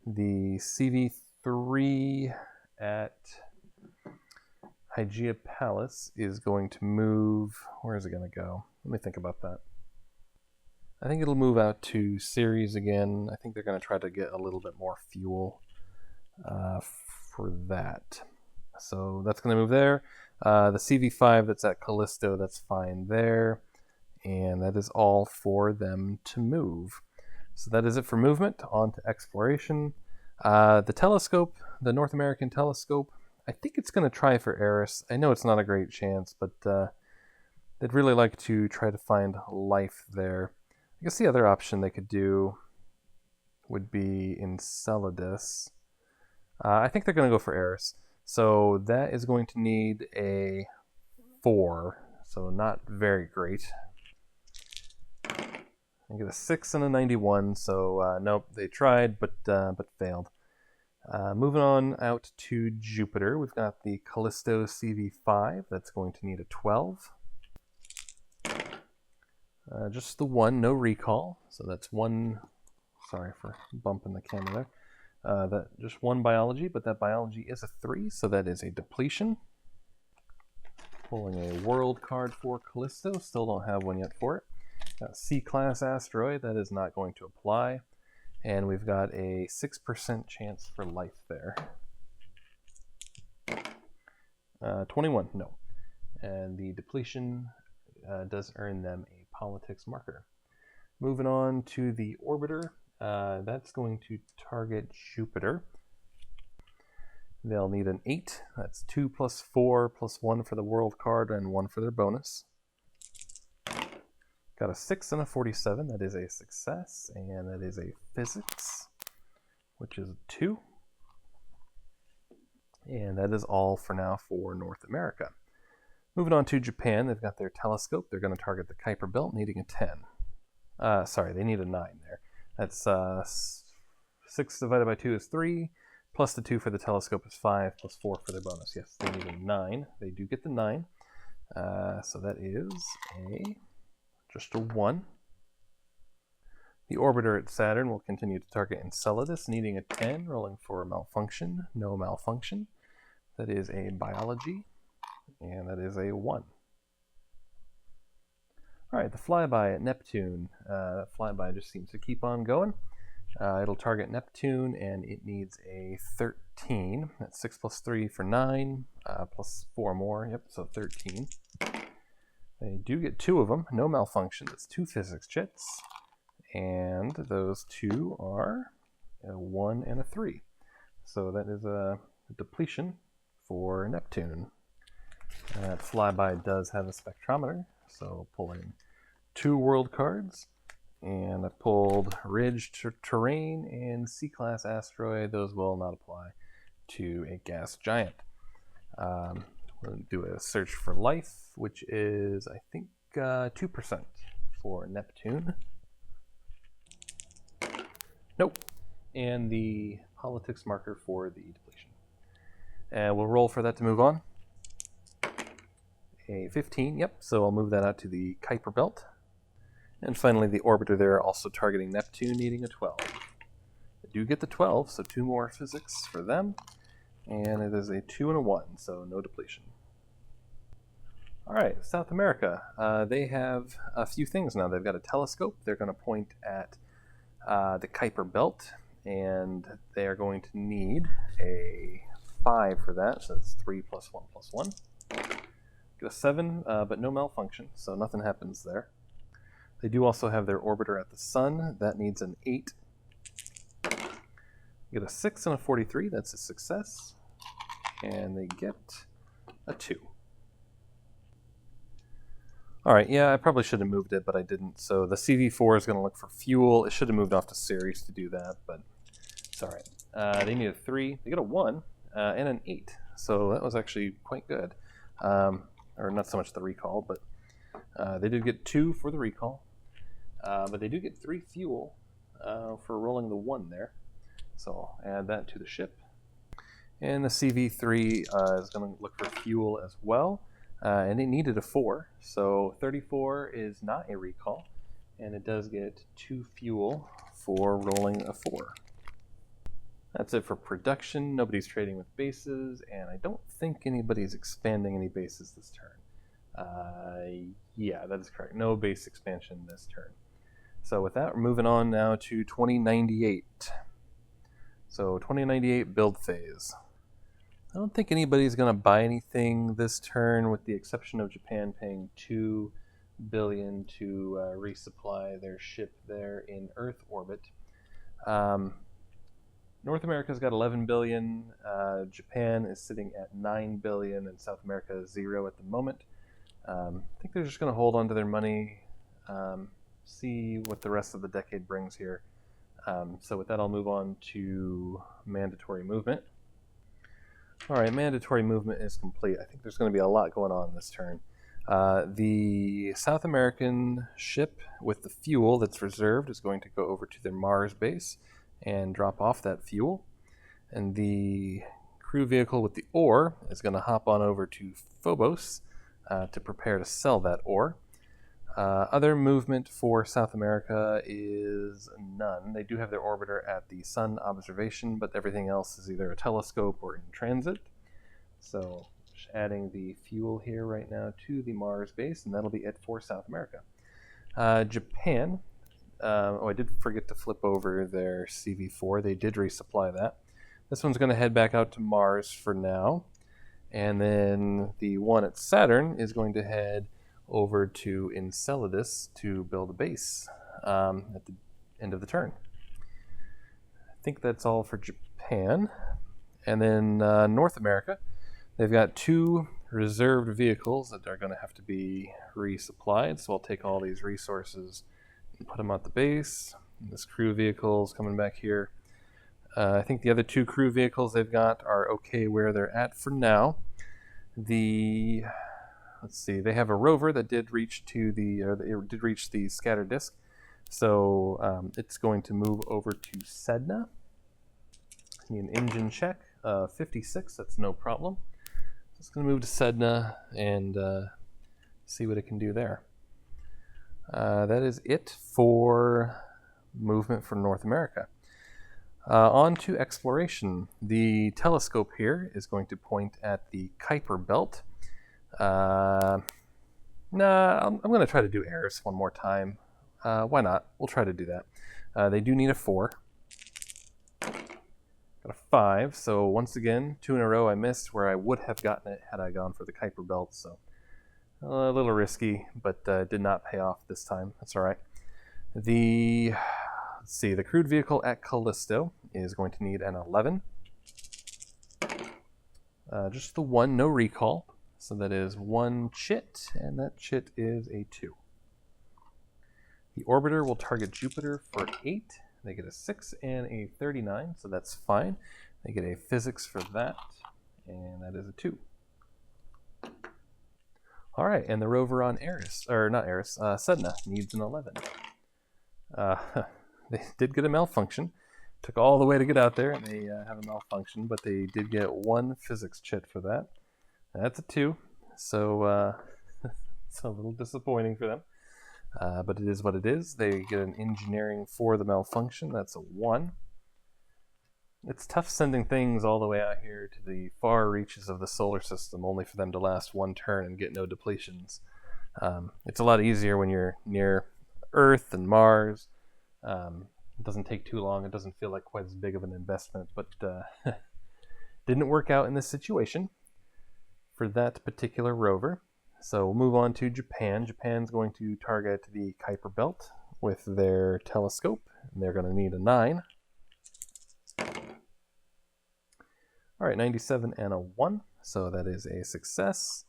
The CV-3 at Hygeia Palace is going to move... Where is it going to go? Let me think about that. I think it'll move out to Ceres again. I think they're going to try to get a little bit more fuel for that. So that's going to move there. The CV-5 that's at Callisto, that's fine there. And that is all for them to move. So that is it for movement. On to exploration. The telescope, the North American telescope, I think it's going to try for Eris. I know it's not a great chance, but they'd really like to try to find life there. I guess the other option they could do would be Enceladus. I think they're going to go for Eris. So that is going to need a 4, so not very great. I get a 6 and a 91, so nope, they tried, but failed. Moving on out to Jupiter, we've got the Callisto CV-5. That's going to need a 12. Just the 1, no recall. So that's 1. Sorry for bumping the camera there. That just 1 biology, but that biology is a 3, so that is a depletion. Pulling a world card for Callisto. Still don't have one yet for it. C-class asteroid, that is not going to apply. And we've got a 6% chance for life there. 21, no. And the depletion does earn them a politics marker. Moving on to the orbiter, that's going to target Jupiter. They'll need an 8. That's 2 plus 4 plus 1 for the world card and 1 for their bonus. Got a 6 and a 47. That is a success, and that is a physics, which is a 2. And that is all for now for North America. Moving on to Japan, they've got their telescope. They're going to target the Kuiper Belt, needing a 10. Sorry, they need a 9 there. That's 6 divided by 2 is 3, plus the 2 for the telescope is 5, plus 4 for their bonus. Yes, they need a 9. They do get the 9. So that is just a 1. The orbiter at Saturn will continue to target Enceladus, needing a 10, rolling for a malfunction. No malfunction. That is a biology, and that is a 1. Alright, the flyby at Neptune. That flyby just seems to keep on going. It'll target Neptune, and it needs a 13. That's 6 plus 3 for 9, plus 4 more. Yep, so 13. They do get 2 of them. No malfunction. That's 2 physics chits. And those 2 are a 1 and a 3. So that is a depletion for Neptune. That flyby does have a spectrometer, so pulling 2 world cards. And I pulled Ridge Terrain and C-class asteroid. Those will not apply to a gas giant. We'll do a search for life, which is, I think, 2% for Neptune. Nope. And the politics marker for the depletion. And we'll roll for that to move on. A 15, yep, so I'll move that out to the Kuiper Belt. And finally, the orbiter there also targeting Neptune, needing a 12. They do get the 12, so 2 more physics for them. And it is a 2 and a 1, so no depletion. Alright, South America. They have a few things now. They've got a telescope. They're going to point at the Kuiper Belt, and they are going to need a 5 for that, so that's 3 plus 1 plus 1. Get a 7, but no malfunction, so nothing happens there. They do also have their orbiter at the Sun. That needs an 8. Get a 6 and a 43. That's a success. And they get a 2. All right, yeah, I probably should have moved it, but I didn't. So the CV4 is going to look for fuel. It should have moved off to Ceres to do that, but it's all right. They need a 3. They got a 1 and an 8. So that was actually quite good. Or not so much the recall, but they did get 2 for the recall. But they do get 3 fuel for rolling the 1 there. So I'll add that to the ship. And the CV3 is going to look for fuel as well. And it needed a 4, so 34 is not a recall, and it does get 2 fuel for rolling a 4. That's it for production. Nobody's trading with bases, and I don't think anybody's expanding any bases this turn. Yeah, that is correct. No base expansion this turn. So with that, we're moving on now to 2098. So 2098 build phase. I don't think anybody's going to buy anything this turn, with the exception of Japan paying $2 billion to resupply their ship there in Earth orbit. North America's got $11 billion. Japan is sitting at $9 billion, and South America is 0 at the moment. I think they're just going to hold on to their money, see what the rest of the decade brings here. So with that, I'll move on to mandatory movement. All right, mandatory movement is complete. I think there's going to be a lot going on this turn. The South American ship with the fuel that's reserved is going to go over to their Mars base and drop off that fuel. And the crew vehicle with the ore is going to hop on over to Phobos to prepare to sell that ore. Other movement for South America is none. They do have their orbiter at the Sun observation, but everything else is either a telescope or in transit. So just adding the fuel here right now to the Mars base, and that'll be it for South America. Japan, I did forget to flip over their CV4. They did resupply that. This one's going to head back out to Mars for now, and then the one at Saturn is going to head over to Enceladus to build a base at the end of the turn. I think that's all for Japan. And then North America, they've got 2 reserved vehicles that are going to have to be resupplied. So I'll take all these resources and put them at the base. And this crew vehicle is coming back here. I think the other 2 crew vehicles they've got are okay where they're at for now. Let's see, they have a rover that did reach the scatter disk, so it's going to move over to Sedna. Need an engine check, 56, that's no problem. So it's going to move to Sedna and see what it can do there. That is it for movement for North America. On to exploration. The telescope here is going to point at the Kuiper Belt. I'm going to try to do Eris one more time. Why not? We'll try to do that. They do need a 4. Got a 5, so once again, 2 in a row I missed where I would have gotten it had I gone for the Kuiper Belt, so a little risky, but did not pay off this time. That's all right. The crewed vehicle at Callisto is going to need an 11. Just the 1, no recall. So that is 1 chit, and that chit is a 2. The orbiter will target Jupiter for 8. They get a 6 and a 39, so that's fine. They get a physics for that, and that is a 2. All right, and the rover on Sedna needs an 11. They did get a malfunction. Took all the way to get out there, and they have a malfunction, but they did get 1 physics chit for that. That's a 2, so it's a little disappointing for them. But it is what it is. They get an engineering for the malfunction. That's a 1. It's tough sending things all the way out here to the far reaches of the solar system only for them to last 1 turn and get no depletions. It's a lot easier when you're near Earth and Mars. It doesn't take too long. It doesn't feel like quite as big of an investment, but didn't work out in this situation for that particular rover. So we'll move on to Japan. Japan's going to target the Kuiper Belt with their telescope, and they're going to need a 9. All right, 97 and a 1, so that is a success.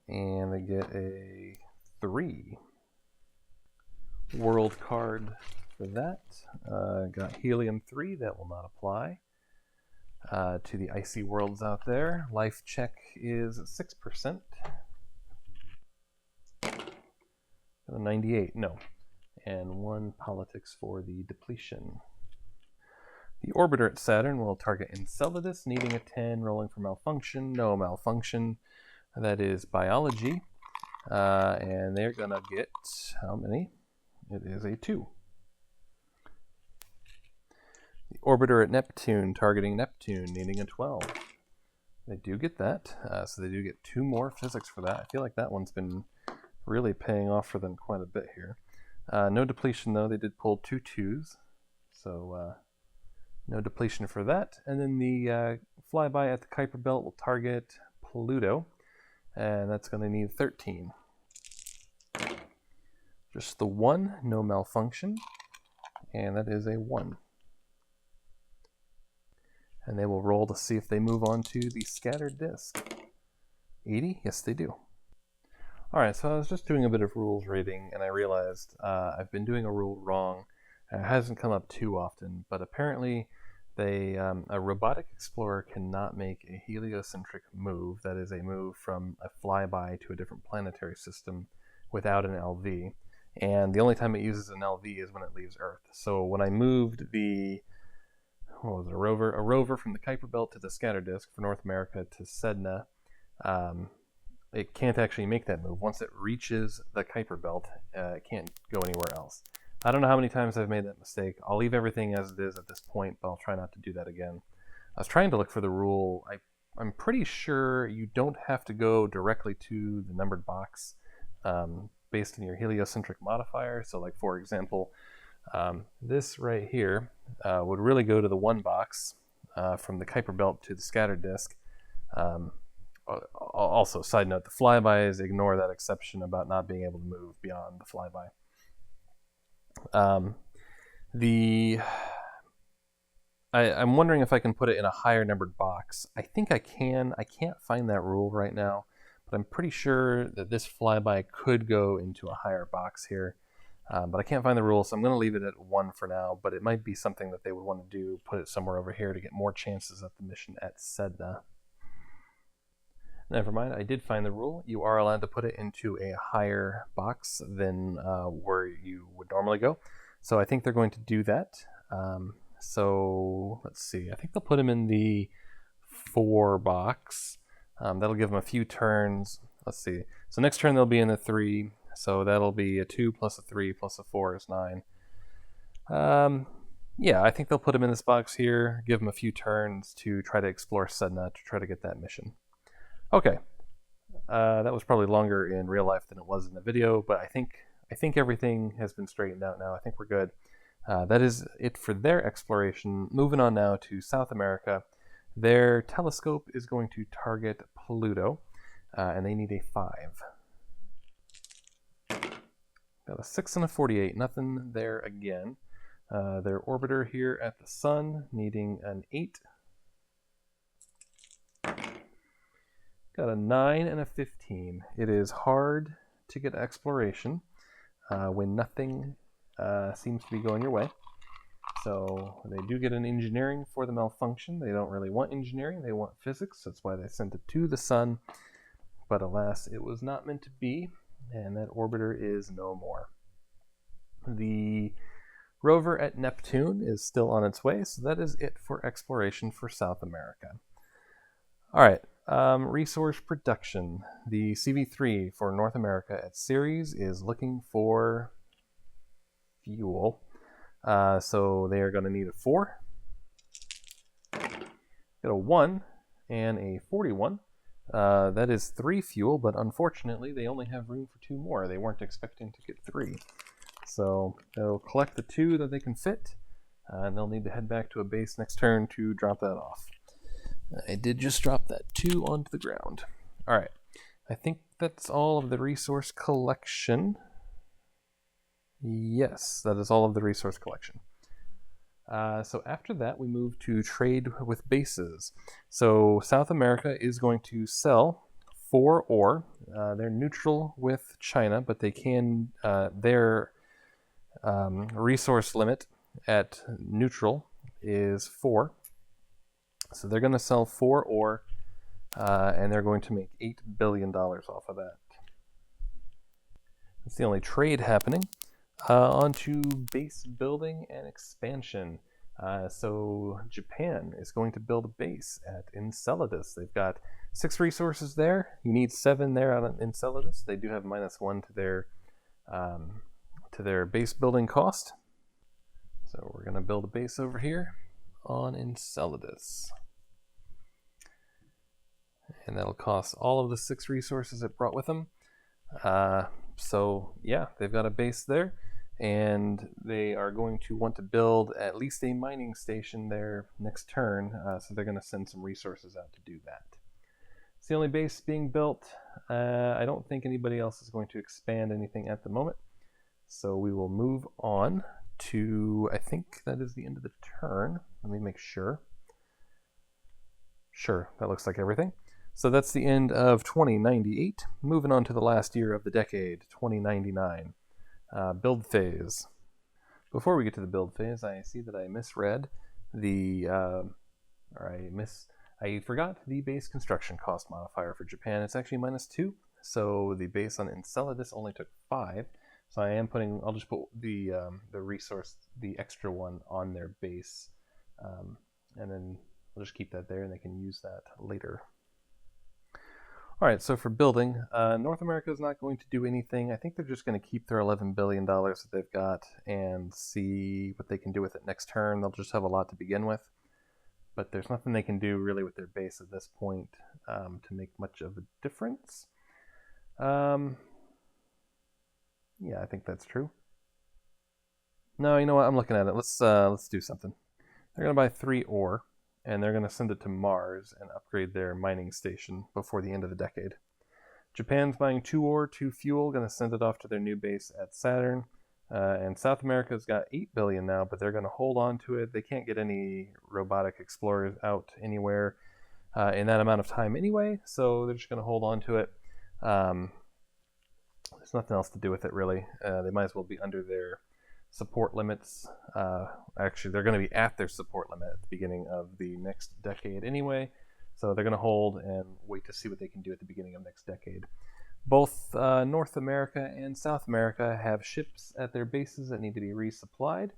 And they get a 3. World card for that. Got Helium-3, that will not apply. To the icy worlds out there, life check is 6%. Got a 98, no. And 1 politics for the depletion. The orbiter at Saturn will target Enceladus, needing a 10, rolling for malfunction. No malfunction. That is biology. And they're going to get, how many? It is a 2. The orbiter at Neptune, targeting Neptune, needing a 12. They do get that, so they do get 2 more physics for that. I feel like that one's been really paying off for them quite a bit here. No depletion, though. They did pull 2 2s, so no depletion for that. And then the flyby at the Kuiper Belt will target Pluto, and that's going to need 13. Just the 1, no malfunction, and that is a 1. And they will roll to see if they move on to the scattered disk. 80? Yes, they do. Alright, so I was just doing a bit of rules rating, and I realized I've been doing a rule wrong. It hasn't come up too often, but apparently a robotic explorer cannot make a heliocentric move, that is a move from a flyby to a different planetary system, without an LV. And the only time it uses an LV is when it leaves Earth. So when I moved the a rover from the Kuiper Belt to the scatter disk for North America to Sedna, it can't actually make that move. Once it reaches the Kuiper Belt, it can't go anywhere else. I don't know how many times I've made that mistake. I'll leave everything as it is at this point, but I'll try not to do that again. I was trying to look for the rule. I'm pretty sure you don't have to go directly to the numbered box based on your heliocentric modifier. So like, for example, this right here would really go to the 1 box from the Kuiper Belt to the scattered disk. Also, side note, the flybys ignore that exception about not being able to move beyond the flyby. I'm wondering if I can put it in a higher numbered box. I think I can. I can't find that rule right now, but I'm pretty sure that this flyby could go into a higher box here. But I can't find the rule, so I'm going to leave it at 1 for now, but it might be something that they would want to do, put it somewhere over here to get more chances at the mission at Sedna. Never mind, I did find the rule. You are allowed to put it into a higher box than where you would normally go. So I think they're going to do that. So let's see, I think they'll put him in the 4 box. That'll give him a few turns. Let's see, so next turn they'll be in the 3. So that'll be a 2 plus a 3 plus a 4 is 9. Yeah, I think they'll put him in this box here, give him a few turns to try to explore Sedna to try to get that mission. Okay, that was probably longer in real life than it was in the video, but I think everything has been straightened out now. I think we're good. That is it for their exploration. Moving on now to South America. Their telescope is going to target Pluto, and they need a 5. Got a 6 and a 48, nothing there again. Their orbiter here at the Sun, needing an 8. Got a 9 and a 15. It is hard to get exploration when nothing seems to be going your way. So they do get an engineering for the malfunction. They don't really want engineering, they want physics. That's why they sent it to the Sun. But alas, it was not meant to be, and that orbiter is no more. The rover at Neptune is still on its way, so that is it for exploration for South America. Alright, resource production. The CV3 for North America at Ceres is looking for fuel. So they are going to need a 4. Got a 1 and a 41. That is 3 fuel, but unfortunately they only have room for 2 more. They weren't expecting to get 3. So they'll collect the 2 that they can fit, and they'll need to head back to a base next turn to drop that off. I did just drop that 2 onto the ground. Alright, I think that's all of the resource collection. Yes, that is all of the resource collection. So after that, we move to trade with bases. So South America is going to sell 4 ore. They're neutral with China, but they can their resource limit at neutral is 4. So they're going to sell 4 ore, and they're going to make $8 billion off of that. That's the only trade happening. On to base building and expansion. So Japan is going to build a base at Enceladus. They've got 6 resources there. You need 7 there on Enceladus. They do have -1 to their base building cost. So we're going to build a base over here on Enceladus. And that'll cost all of the 6 resources it brought with them. So yeah, they've got a base there. And they are going to want to build at least a mining station there next turn, so they're going to send some resources out to do that. It's the only base being built. I don't think anybody else is going to expand anything at the moment, so we will move on to, I think that is the end of the turn. Let me make sure. Sure, that looks like everything. So that's the end of 2098. Moving on to the last year of the decade, 2099. Build phase. Before we get to the build phase, I see that I misread the, I forgot the base construction cost modifier for Japan. It's actually -2, so the base on Enceladus only took 5. So I'll just put the resource, the extra one on their base, and then we'll just keep that there and they can use that later. Alright, so for building, North America is not going to do anything. I think they're just going to keep their $11 billion that they've got and see what they can do with it next turn. They'll just have a lot to begin with. But there's nothing they can do really with their base at this point to make much of a difference. Yeah, I think that's true. No, you know what? I'm looking at it. Let's do something. They're going to buy 3 ore. And they're going to send it to Mars and upgrade their mining station before the end of the decade. Japan's buying 2 ore, 2 fuel, going to send it off to their new base at Saturn. And South America's got 8 billion now, but they're going to hold on to it. They can't get any robotic explorers out anywhere in that amount of time anyway, so they're just going to hold on to it. There's nothing else to do with it, really. They might as well be under their support limits. Actually, they're going to be at their support limit at the beginning of the next decade anyway, so they're going to hold and wait to see what they can do at the beginning of next decade. Both North America and South America have ships at their bases that need to be resupplied,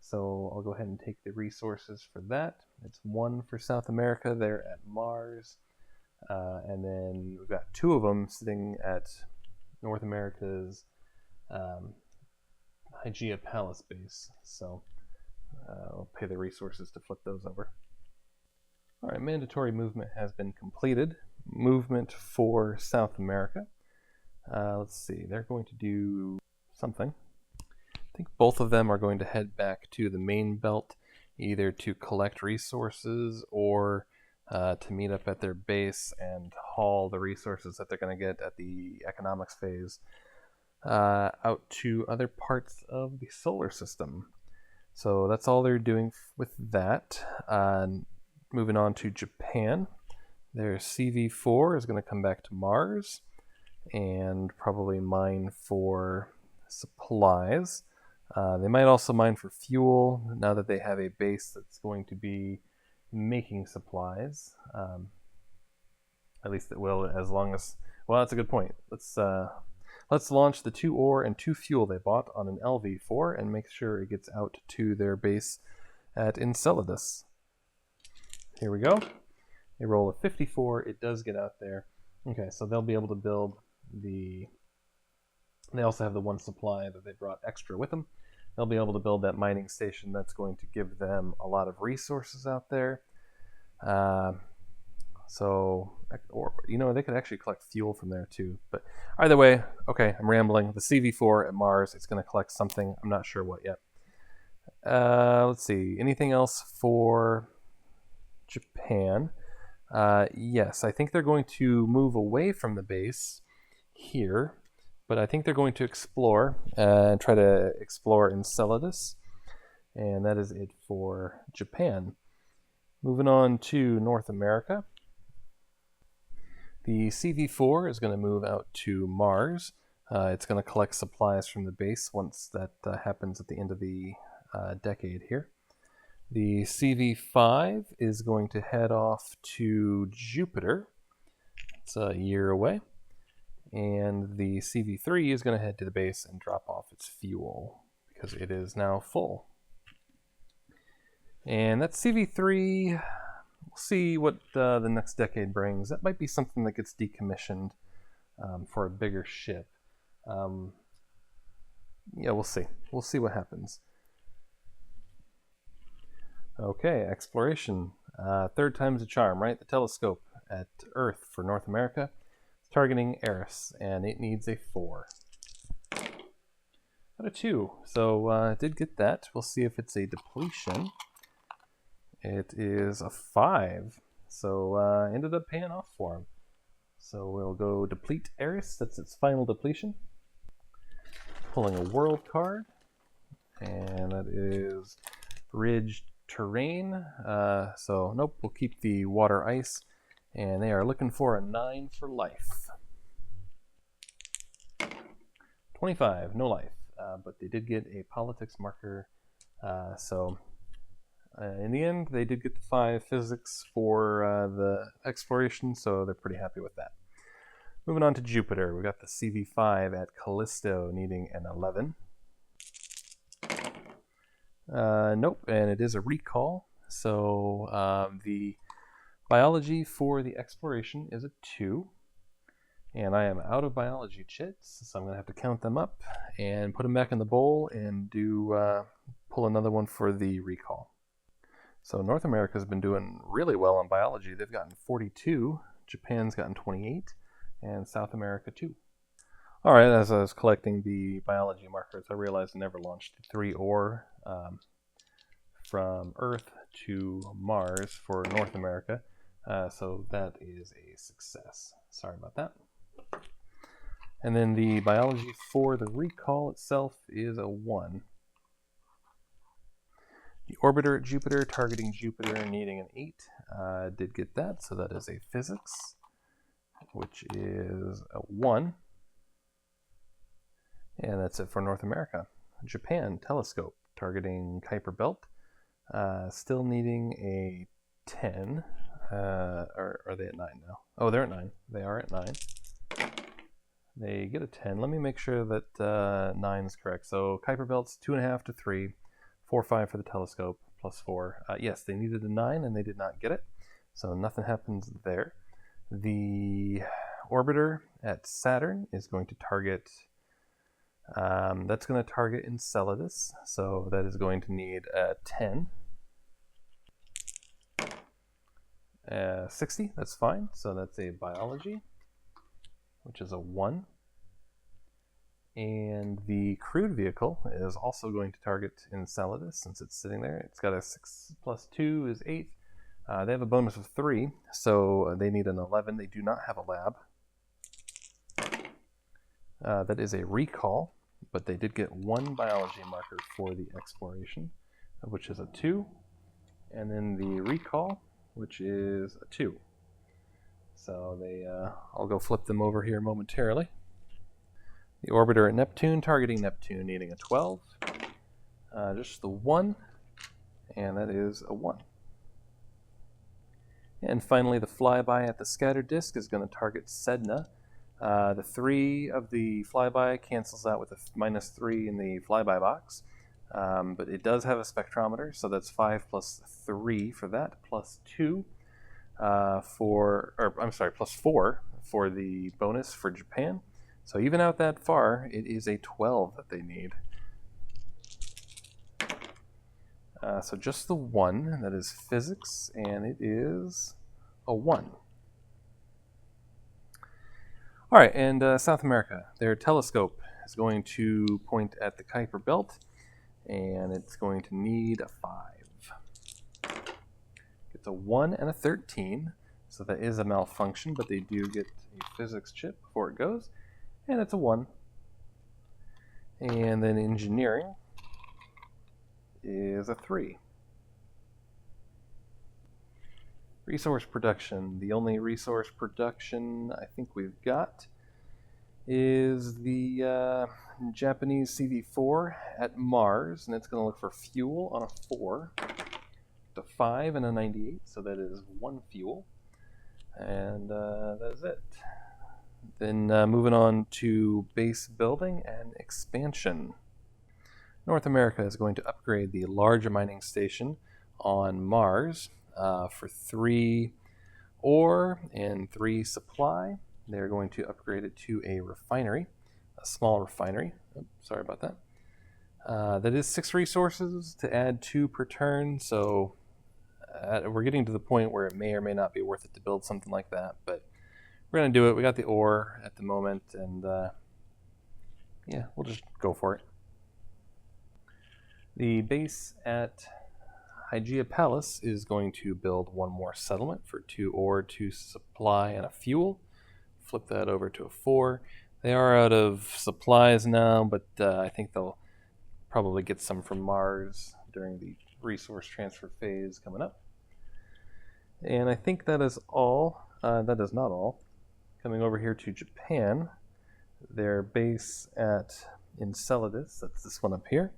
so I'll go ahead and take the resources for that. It's 1 for South America there at Mars, and then we've got 2 of them sitting at North America's Hygeia Palace base, so I'll pay the resources to flip those over. Alright, mandatory movement has been completed. Movement for South America. Let's see, they're going to do something. I think both of them are going to head back to the main belt, either to collect resources or to meet up at their base and haul the resources that they're going to get at the economics phase out to other parts of the solar system. So that's all they're doing with that. Moving on to Japan, their CV4 is going to come back to Mars and probably mine for supplies. They might also mine for fuel now that they have a base that's going to be making supplies. At least it will, as long as... Well, that's a good point. Let's launch the 2 ore and 2 fuel they bought on an LV4 and make sure it gets out to their base at Enceladus. Here we go. A roll of 54. It does get out there. Okay, so they'll be able to build the... They also have the 1 supply that they brought extra with them. They'll be able to build that mining station that's going to give them a lot of resources out there. So, or, you know, they could actually collect fuel from there too. But either way, okay, I'm rambling. The CV4 at Mars, it's going to collect something. I'm not sure what yet. Let's see. Anything else for Japan? Yes, I think they're going to move away from the base here. But I think they're going to explore and try to explore Enceladus. And that is it for Japan. Moving on to North America. The CV-4 is going to move out to Mars. It's going to collect supplies from the base once that happens at the end of the decade here. The CV-5 is going to head off to Jupiter. It's a year away. And the CV-3 is going to head to the base and drop off its fuel because it is now full. And that CV-3, we'll see what the next decade brings. That might be something that gets decommissioned for a bigger ship. Yeah, we'll see. We'll see what happens. Okay, exploration. Third time's a charm, right? The telescope at Earth for North America. It's targeting Eris, and it needs a 4. Got a 2, so it did get that. We'll see if it's a depletion. It is a 5, so ended up paying off for him. So we'll go deplete Eris. That's its final depletion. Pulling a world card, and that is Ridge Terrain. So nope, we'll keep the water ice, and they are looking for a 9 for life. 25, no life, but they did get a politics marker. In the end, they did get the 5 physics for the exploration, so they're pretty happy with that. Moving on to Jupiter, we got the CV-5 at Callisto needing an 11. Nope, and it is a recall. So the biology for the exploration is a 2. And I am out of biology chits, so I'm going to have to count them up and put them back in the bowl and pull another one for the recall. So North America's been doing really well on biology. They've gotten 42, Japan's gotten 28, and South America 2. All right, as I was collecting the biology markers, I realized I never launched 3 ore from Earth to Mars for North America, so that is a success. Sorry about that. And then the biology for the recall itself is a 1. The orbiter at Jupiter, targeting Jupiter, needing an 8. Did get that, so that is a physics, which is a 1. And that's it for North America. Japan, telescope, targeting Kuiper Belt, still needing a 10. Or are they at 9 now? Oh, they're at 9. They are at 9. They get a 10. Let me make sure that 9 is correct. So Kuiper Belt's 2.5 to 3. 4, 5 for the telescope, plus 4. Yes, they needed a 9 and they did not get it, so nothing happens there. The orbiter at Saturn is going to target, that's going to target Enceladus, so that is going to need a 10. 60, that's fine, so that's a biology, which is a 1. And the crewed vehicle is also going to target Enceladus since it's sitting there. It's got a 6 plus 2 is 8. They have a bonus of 3, so they need an 11. They do not have a lab. That is a recall, but they did get 1 biology marker for the exploration, which is a 2. And then the recall, which is a 2. So I'll go flip them over here momentarily. The orbiter at Neptune, targeting Neptune, needing a 12. Just the 1, and that is a 1. And finally, the flyby at the scatter disk is going to target Sedna. The 3 of the flyby cancels out with a -3 in the flyby box, but it does have a spectrometer, so that's 5 plus 3 for that, plus 2 plus 4 for the bonus for Japan. So even out that far, it is a 12 that they need. So just the 1, that is physics, and it is a 1. All right, and South America, their telescope is going to point at the Kuiper Belt, and it's going to need a 5. It's a 1 and a 13, so that is a malfunction, but they do get a physics chip before it goes. And it's a 1. And then engineering is a 3. Resource production. The only resource production I think we've got is the Japanese CV4 at Mars, and it's going to look for fuel on a 4, a 5, and a 98, so that is 1 fuel. And that's it. Then moving on to base building and expansion. North America is going to upgrade the large mining station on Mars for 3 ore and 3 supply. They're going to upgrade it to a refinery, a small refinery. Oh, sorry about that. That is 6 resources to add 2 per turn, so we're getting to the point where it may or may not be worth it to build something like that, but we're going to do it. We got the ore at the moment, and yeah, we'll just go for it. The base at Hygeia Palace is going to build 1 more settlement for 2 ore, 2 supply, and a fuel. Flip that over to a 4. They are out of supplies now, but I think they'll probably get some from Mars during the resource transfer phase coming up. And I think that is all. That is not all. Coming over here to Japan, their base at Enceladus, that's this one up here.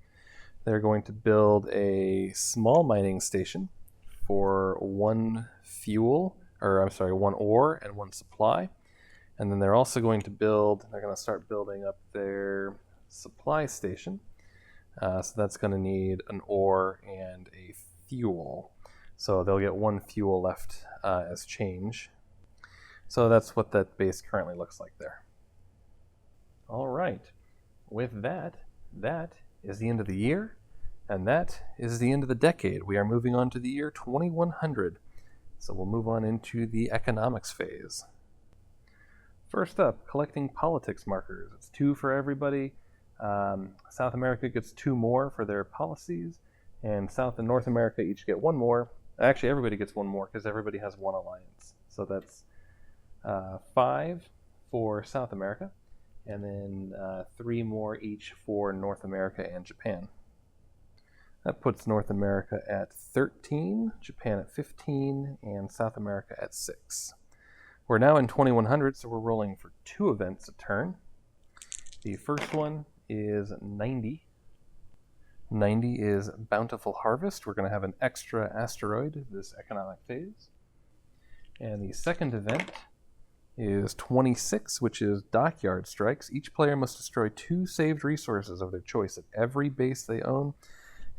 They're going to build a small mining station for 1 fuel, or I'm sorry, 1 ore and 1 supply. And then they're also going to they're going to start building up their supply station. So that's going to need an ore and a fuel. So they'll get 1 fuel left as change. So that's what that base currently looks like there. All right. With that, that is the end of the year, and that is the end of the decade. We are moving on to the year 2100. So we'll move on into the economics phase. First up, collecting politics markers. It's 2 for everybody. South America gets 2 more for their policies, and South and North America each get 1 more. Actually, everybody gets 1 more because everybody has 1 alliance. So that's 5 for South America, and then 3 more each for North America and Japan. That puts North America at 13, Japan at 15, and South America at 6. We're now in 2100, so we're rolling for 2 events a turn. The first one is 90. 90 is Bountiful Harvest. We're going to have an extra asteroid this economic phase. And the second event is 26, which is Dockyard Strikes. Each player must destroy 2 saved resources of their choice at every base they own.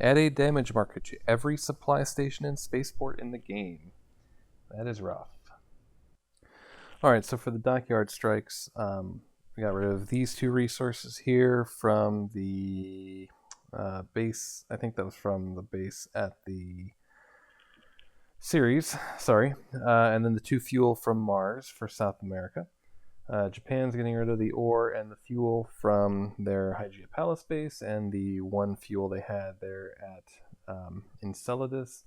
Add a damage marker to every supply station and spaceport in the game. That is rough. Alright, so for the Dockyard Strikes, we got rid of these 2 resources here from the base. I think that was from the base at the Ceres, sorry. And then the 2 fuel from Mars for South America. Japan's getting rid of the ore and the fuel from their Hygeia Palace base, and the 1 fuel they had there at Enceladus.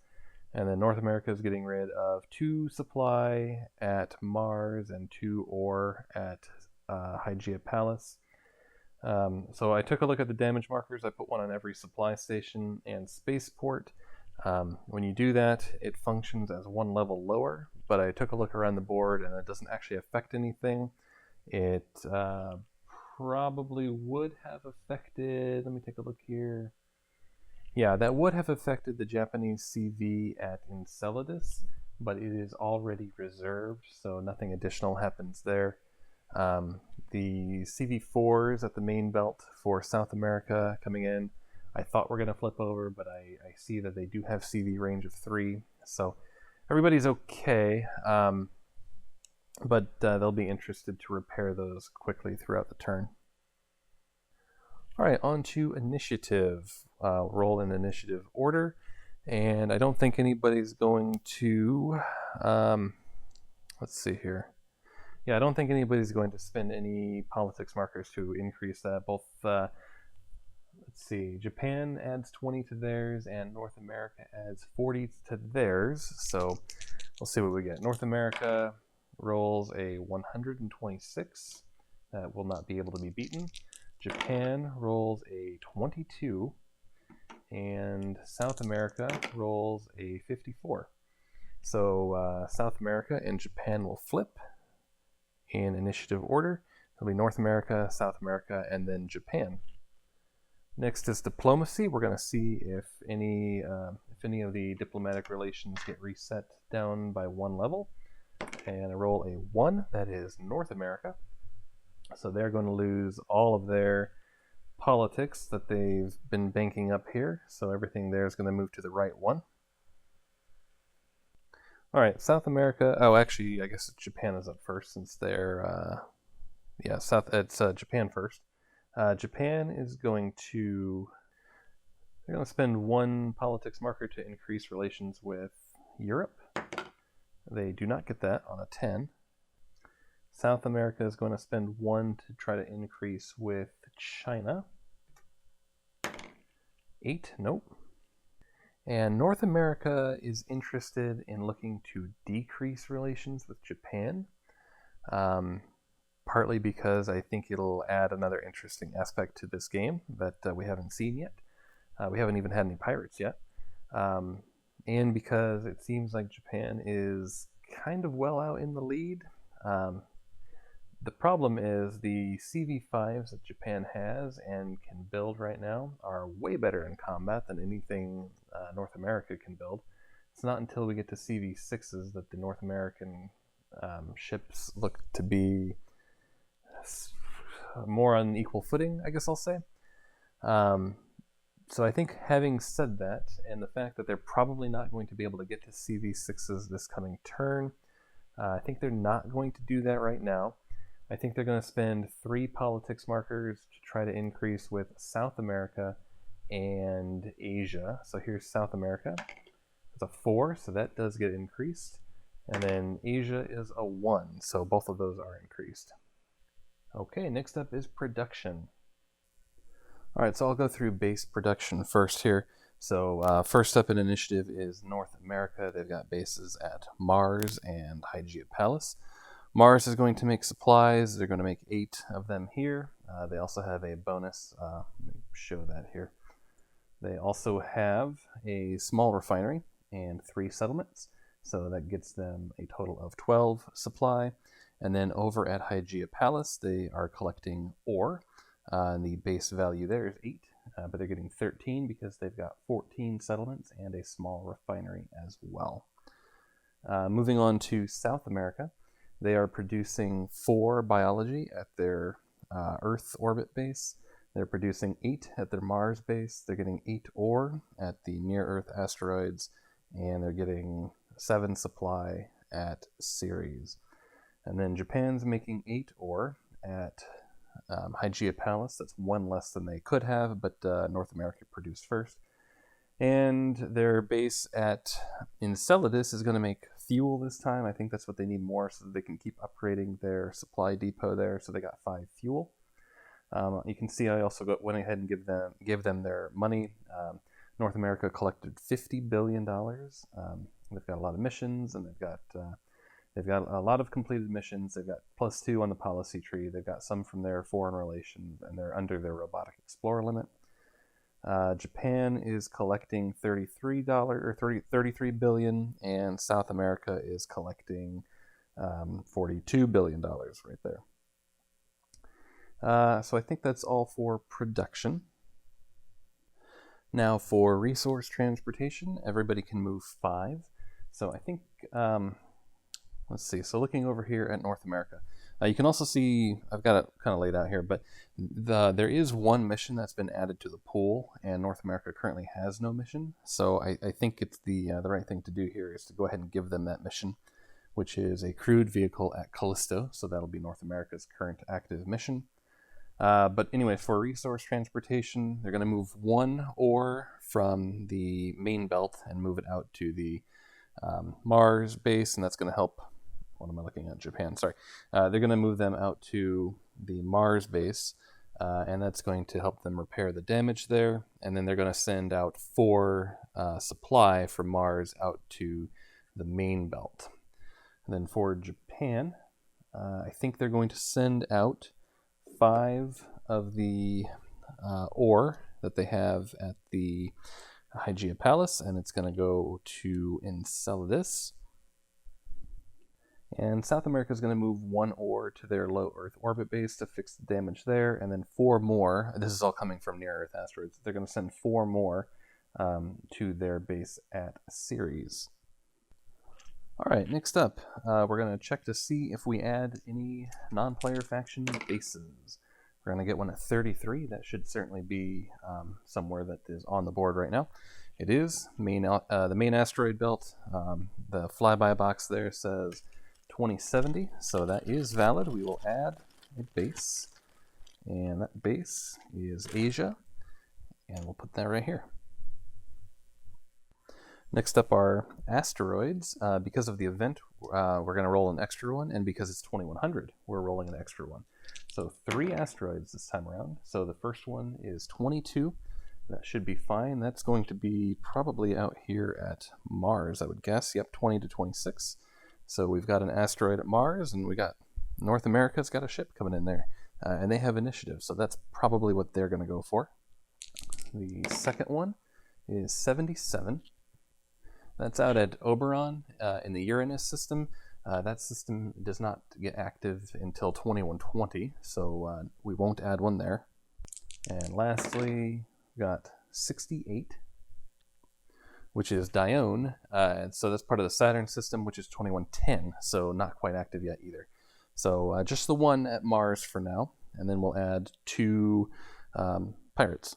And then North America is getting rid of 2 supply at Mars and 2 ore at Hygeia Palace. So I took a look at the damage markers. I put 1 on every supply station and spaceport. When you do that, it functions as 1 level lower, but I took a look around the board and it doesn't actually affect anything. It probably would have affected, let me take a look here. Yeah, that would have affected the Japanese CV at Enceladus, but it is already reserved, so nothing additional happens there. The CV4s at the main belt for South America coming in, I thought were going to flip over, but I see that they do have CV range of 3, so everybody's okay, but they'll be interested to repair those quickly throughout the turn. Alright, on to initiative. Roll in initiative order, and I don't think anybody's going to, let's see here. Yeah, I don't think anybody's going to spend any politics markers to increase that. Both, let's see, Japan adds 20 to theirs, and North America adds 40 to theirs, so we'll see what we get. North America rolls a 126. That will not be able to be beaten. Japan rolls a 22, and South America rolls a 54. So South America and Japan will flip in initiative order. It'll be North America, South America, and then Japan. Next is diplomacy. We're going to see if any of the diplomatic relations get reset down by one level. And I roll a 1. That is North America. So they're going to lose all of their politics that they've been banking up here. So everything there is going to move to the right one. All right, South America. Oh, actually, I guess Japan is up first since they're it's Japan first. Japan is going to spend 1 politics marker to increase relations with Europe. They do not get that on a 10. South America is going to spend 1 to try to increase with China. 8, nope. And North America is interested in looking to decrease relations with Japan, partly because I think it'll add another interesting aspect to this game that we haven't seen yet. We haven't even had any pirates yet. And because it seems like Japan is kind of well out in the lead. The problem is the CV5s that Japan has and can build right now are way better in combat than anything North America can build. It's not until we get to CV6s that the North American ships look to be more on equal footing, I guess I'll say. So I think having said that, and the fact that they're probably not going to be able to get to CV6s this coming turn, I think they're not going to do that right now. I think they're going to spend 3 politics markers to try to increase with South America and Asia. So here's South America. It's a 4, so that does get increased. And then Asia is a 1, so both of those are increased. Okay, next up is production. All right, so I'll go through base production first here. So first up in initiative is North America. They've got bases at Mars and Hygeia Palace. Mars is going to make supplies. They're going to make 8 of them here. They also have a bonus. Let me show that here. They also have a small refinery and 3 settlements. So that gets them a total of 12 supply. And then over at Hygeia Palace, they are collecting ore. And the base value there is 8, but they're getting 13 because they've got 14 settlements and a small refinery as well. Moving on to South America. They are producing 4 biology at their Earth orbit base. They're producing 8 at their Mars base. They're getting 8 ore at the near-Earth asteroids, and they're getting 7 supply at Ceres. And then Japan's making 8 ore at Hygeia Palace. That's 1 less than they could have, but North America produced first. And their base at Enceladus is going to make fuel this time. I think that's what they need more so that they can keep upgrading their supply depot there. So they got 5 fuel. You can see I also went ahead and gave them their money. North America collected $50 billion. They've got a lot of missions, and they've got a lot of completed missions. They've got +2 on the policy tree. They've got some from their foreign relations, and they're under their robotic explorer limit. Japan is collecting $33 billion, and South America is collecting $42 billion right there. So I think that's all for production. Now for resource transportation, everybody can move 5. So I think, let's see, so looking over here at North America, you can also see, I've got it kind of laid out here, but there is 1 mission that's been added to the pool, and North America currently has no mission. So I think it's the right thing to do here is to go ahead and give them that mission, which is a crewed vehicle at Callisto. So that'll be North America's current active mission. But anyway, for resource transportation, they're going to move 1 ore from the main belt and move it out to the Mars base, and that's going to help. What am I looking at? Japan, sorry. They're going to move them out to the Mars base, and that's going to help them repair the damage there. And then they're going to send out 4 supply from Mars out to the main belt. And then for Japan, I think they're going to send out 5 of the ore that they have at the Hygeia Palace, and it's going to go to Enceladus. And South America is going to move 1 ore to their low Earth orbit base to fix the damage there, and then 4 more. This is all coming from near Earth asteroids. They're going to send 4 more to their base at Ceres. All right, next up, we're going to check to see if we add any non-player faction bases. We're going to get one at 33. That should certainly be somewhere that is on the board right now. It is the main asteroid belt. The flyby box there says 2070, so that is valid. We will add a base, and that base is Asia, and we'll put that right here. Next up are asteroids. Because of the event, we're going to roll an extra one, and because it's 2100, we're rolling an extra one. So 3 asteroids this time around. So the first one is 22. That should be fine. That's going to be probably out here at Mars, I would guess. Yep, 20 to 26. So we've got an asteroid at Mars, and we got North America's got a ship coming in there. And they have initiative, so that's probably what they're going to go for. The second one is 77. That's out at Oberon in the Uranus system. That system does not get active until 2120, so we won't add one there. And lastly, we got 68, which is Dione. And so that's part of the Saturn system, which is 2110, so not quite active yet either. So just the one at Mars for now, and then we'll add 2 pirates.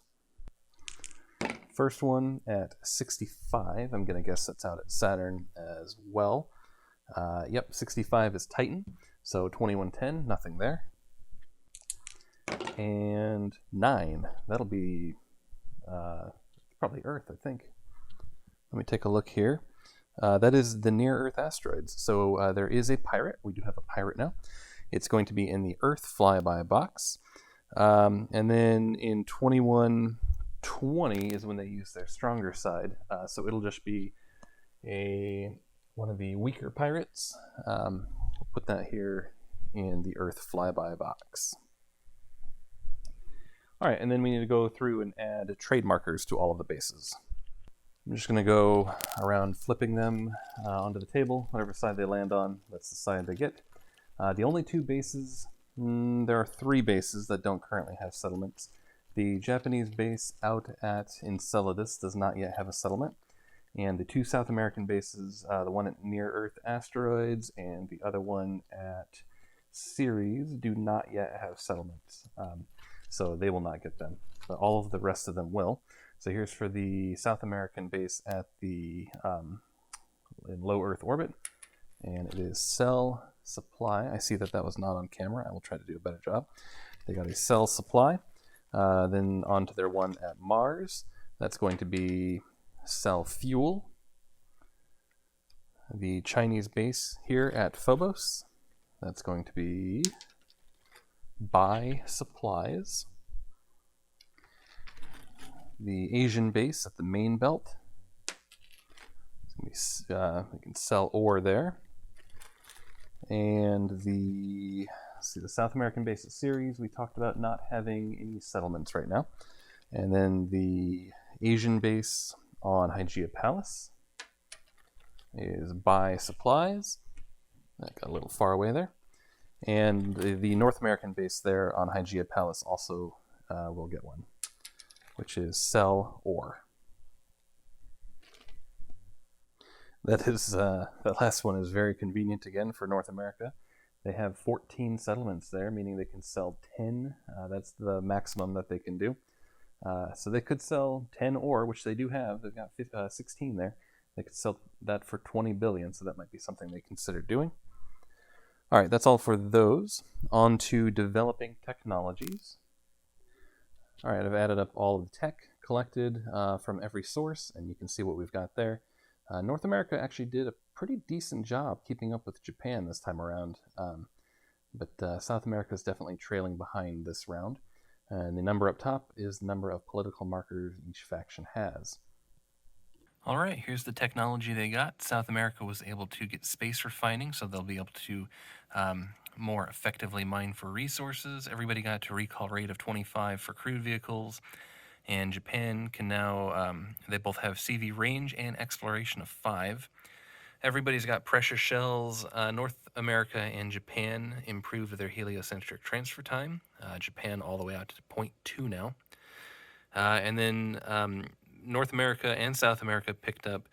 First one at 65. I'm going to guess that's out at Saturn as well. Yep, 65 is Titan, so 2110, nothing there. And 9, that'll be probably Earth, I think. Let me take a look here. That is the near-Earth asteroids. So there is a pirate. We do have a pirate now. It's going to be in the Earth flyby box. And then in 2120 is when they use their stronger side. So it'll just be one of the weaker pirates. We'll put that here in the Earth flyby box. All right, and then we need to go through and add trade markers to all of the bases. I'm just going to go around flipping them onto the table. Whatever side they land on, that's the side they get. The only 2 bases, there are 3 bases that don't currently have settlements. The Japanese base out at Enceladus does not yet have a settlement. And the 2 South American bases, the one at near-Earth asteroids and the other one at Ceres, do not yet have settlements. So they will not get them. But all of the rest of them will. So here's for the South American base at the in low Earth orbit. And it is cell supply. I see that was not on camera. I will try to do a better job. They got a cell supply. Then on to their one at Mars. That's going to be cell fuel. The Chinese base here at Phobos. That's going to be buy supplies. The Asian base at the main belt. We can sell ore there. And the South American base at Ceres, we talked about not having any settlements right now. And then the Asian base on Hygeia Palace is buy supplies. That got a little far away there. And the North American base there on Hygeia Palace also will get one, which is sell ore. That last one is very convenient again for North America. They have 14 settlements there, meaning they can sell 10. That's the maximum that they can do. So they could sell 10 ore, which they do have. They've got 16 there. They could sell that for 20 billion, so that might be something they consider doing. All right, that's all for those. On to developing technologies. All right, I've added up all of the tech collected from every source, and you can see what we've got there. North America actually did a pretty decent job keeping up with Japan this time around, but South America is definitely trailing behind this round. And the number up top is the number of political markers each faction has. All right, here's the technology they got. South America was able to get space refining, so they'll be able to more effectively mine for resources. Everybody got a recall rate of 25 for crewed vehicles. And Japan can now, they both have CV range and exploration of 5. Everybody's got pressure shells. North America and Japan improved their heliocentric transfer time. Japan all the way out to 0.2 now. And then North America and South America picked up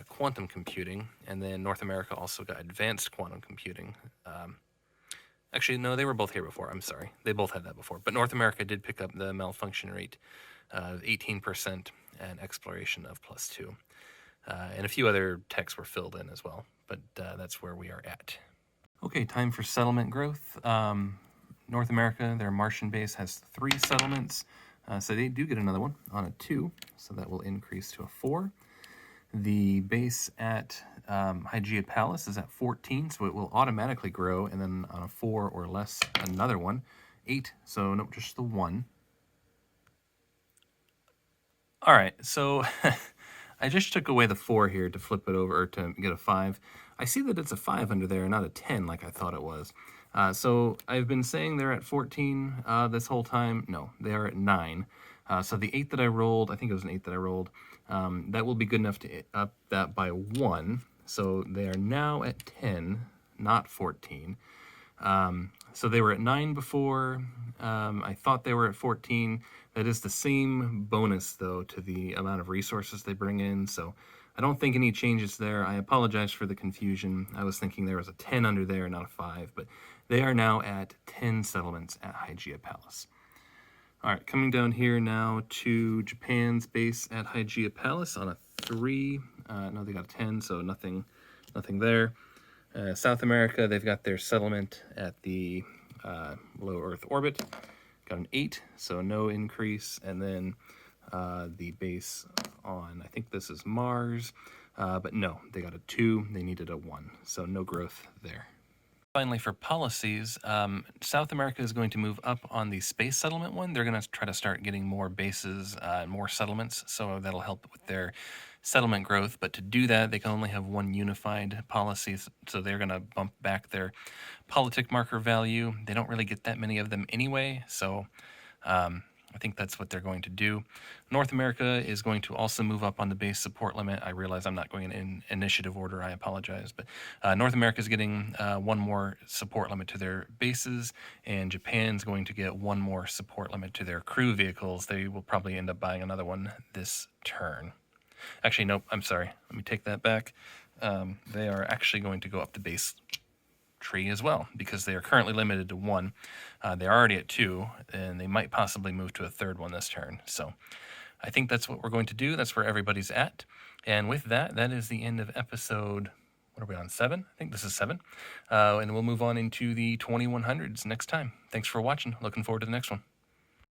quantum computing, and then North America also got advanced quantum computing. Actually, no, they were both here before. I'm sorry. They both had that before. But North America did pick up the malfunction rate of 18% and exploration of +2. And a few other techs were filled in as well, but that's where we are at. Okay, time for settlement growth. North America, their Martian base has 3 settlements, so they do get another one on a 2, so that will increase to a 4. The base at Hygeia Palace is at 14, so it will automatically grow, and then on a 4 or less, another one. 8, so no, just the 1. All right, so I just took away the 4 here to flip it over, or to get a 5. I see that it's a 5 under there, not a 10 like I thought it was. So I've been saying they're at 14 this whole time. No, they are at 9. So the 8 that I rolled, I think it was an 8 that I rolled, that will be good enough to up that by 1. So they are now at 10, not 14. So they were at 9 before. I thought they were at 14. That is the same bonus, though, to the amount of resources they bring in. So I don't think any changes there. I apologize for the confusion. I was thinking there was a 10 under there, not a 5. But they are now at 10 settlements at Hygeia Palace. All right, coming down here now to Japan's base at Hygeia Palace on a 3. No, they got a 10, so nothing there. South America, they've got their settlement at the low Earth orbit. Got an 8, so no increase. And then the base on, I think this is Mars, but no, they got a 2. They needed a 1, so no growth there. Finally, for policies, South America is going to move up on the space settlement one. They're going to try to start getting more bases and more settlements, so that'll help with their settlement growth. But to do that, they can only have one unified policy, so they're going to bump back their politic marker value. They don't really get that many of them anyway, so I think that's what they're going to do. North America is going to also move up on the base support limit. I realize I'm not going in initiative order. I apologize. But North America is getting 1 more support limit to their bases, and Japan's going to get 1 more support limit to their crew vehicles. They will probably end up buying another one this turn. Actually, nope, I'm sorry. Let me take that back. They are actually going to go up the base tree as well, because they are currently limited to 1. They're already at 2, and they might possibly move to a 3rd one this turn. So I think that's what we're going to do. That's where everybody's at. And with that, that is the end of episode, what are we on, 7? I think this is 7. And we'll move on into the 2100s next time. Thanks for watching. Looking forward to the next one.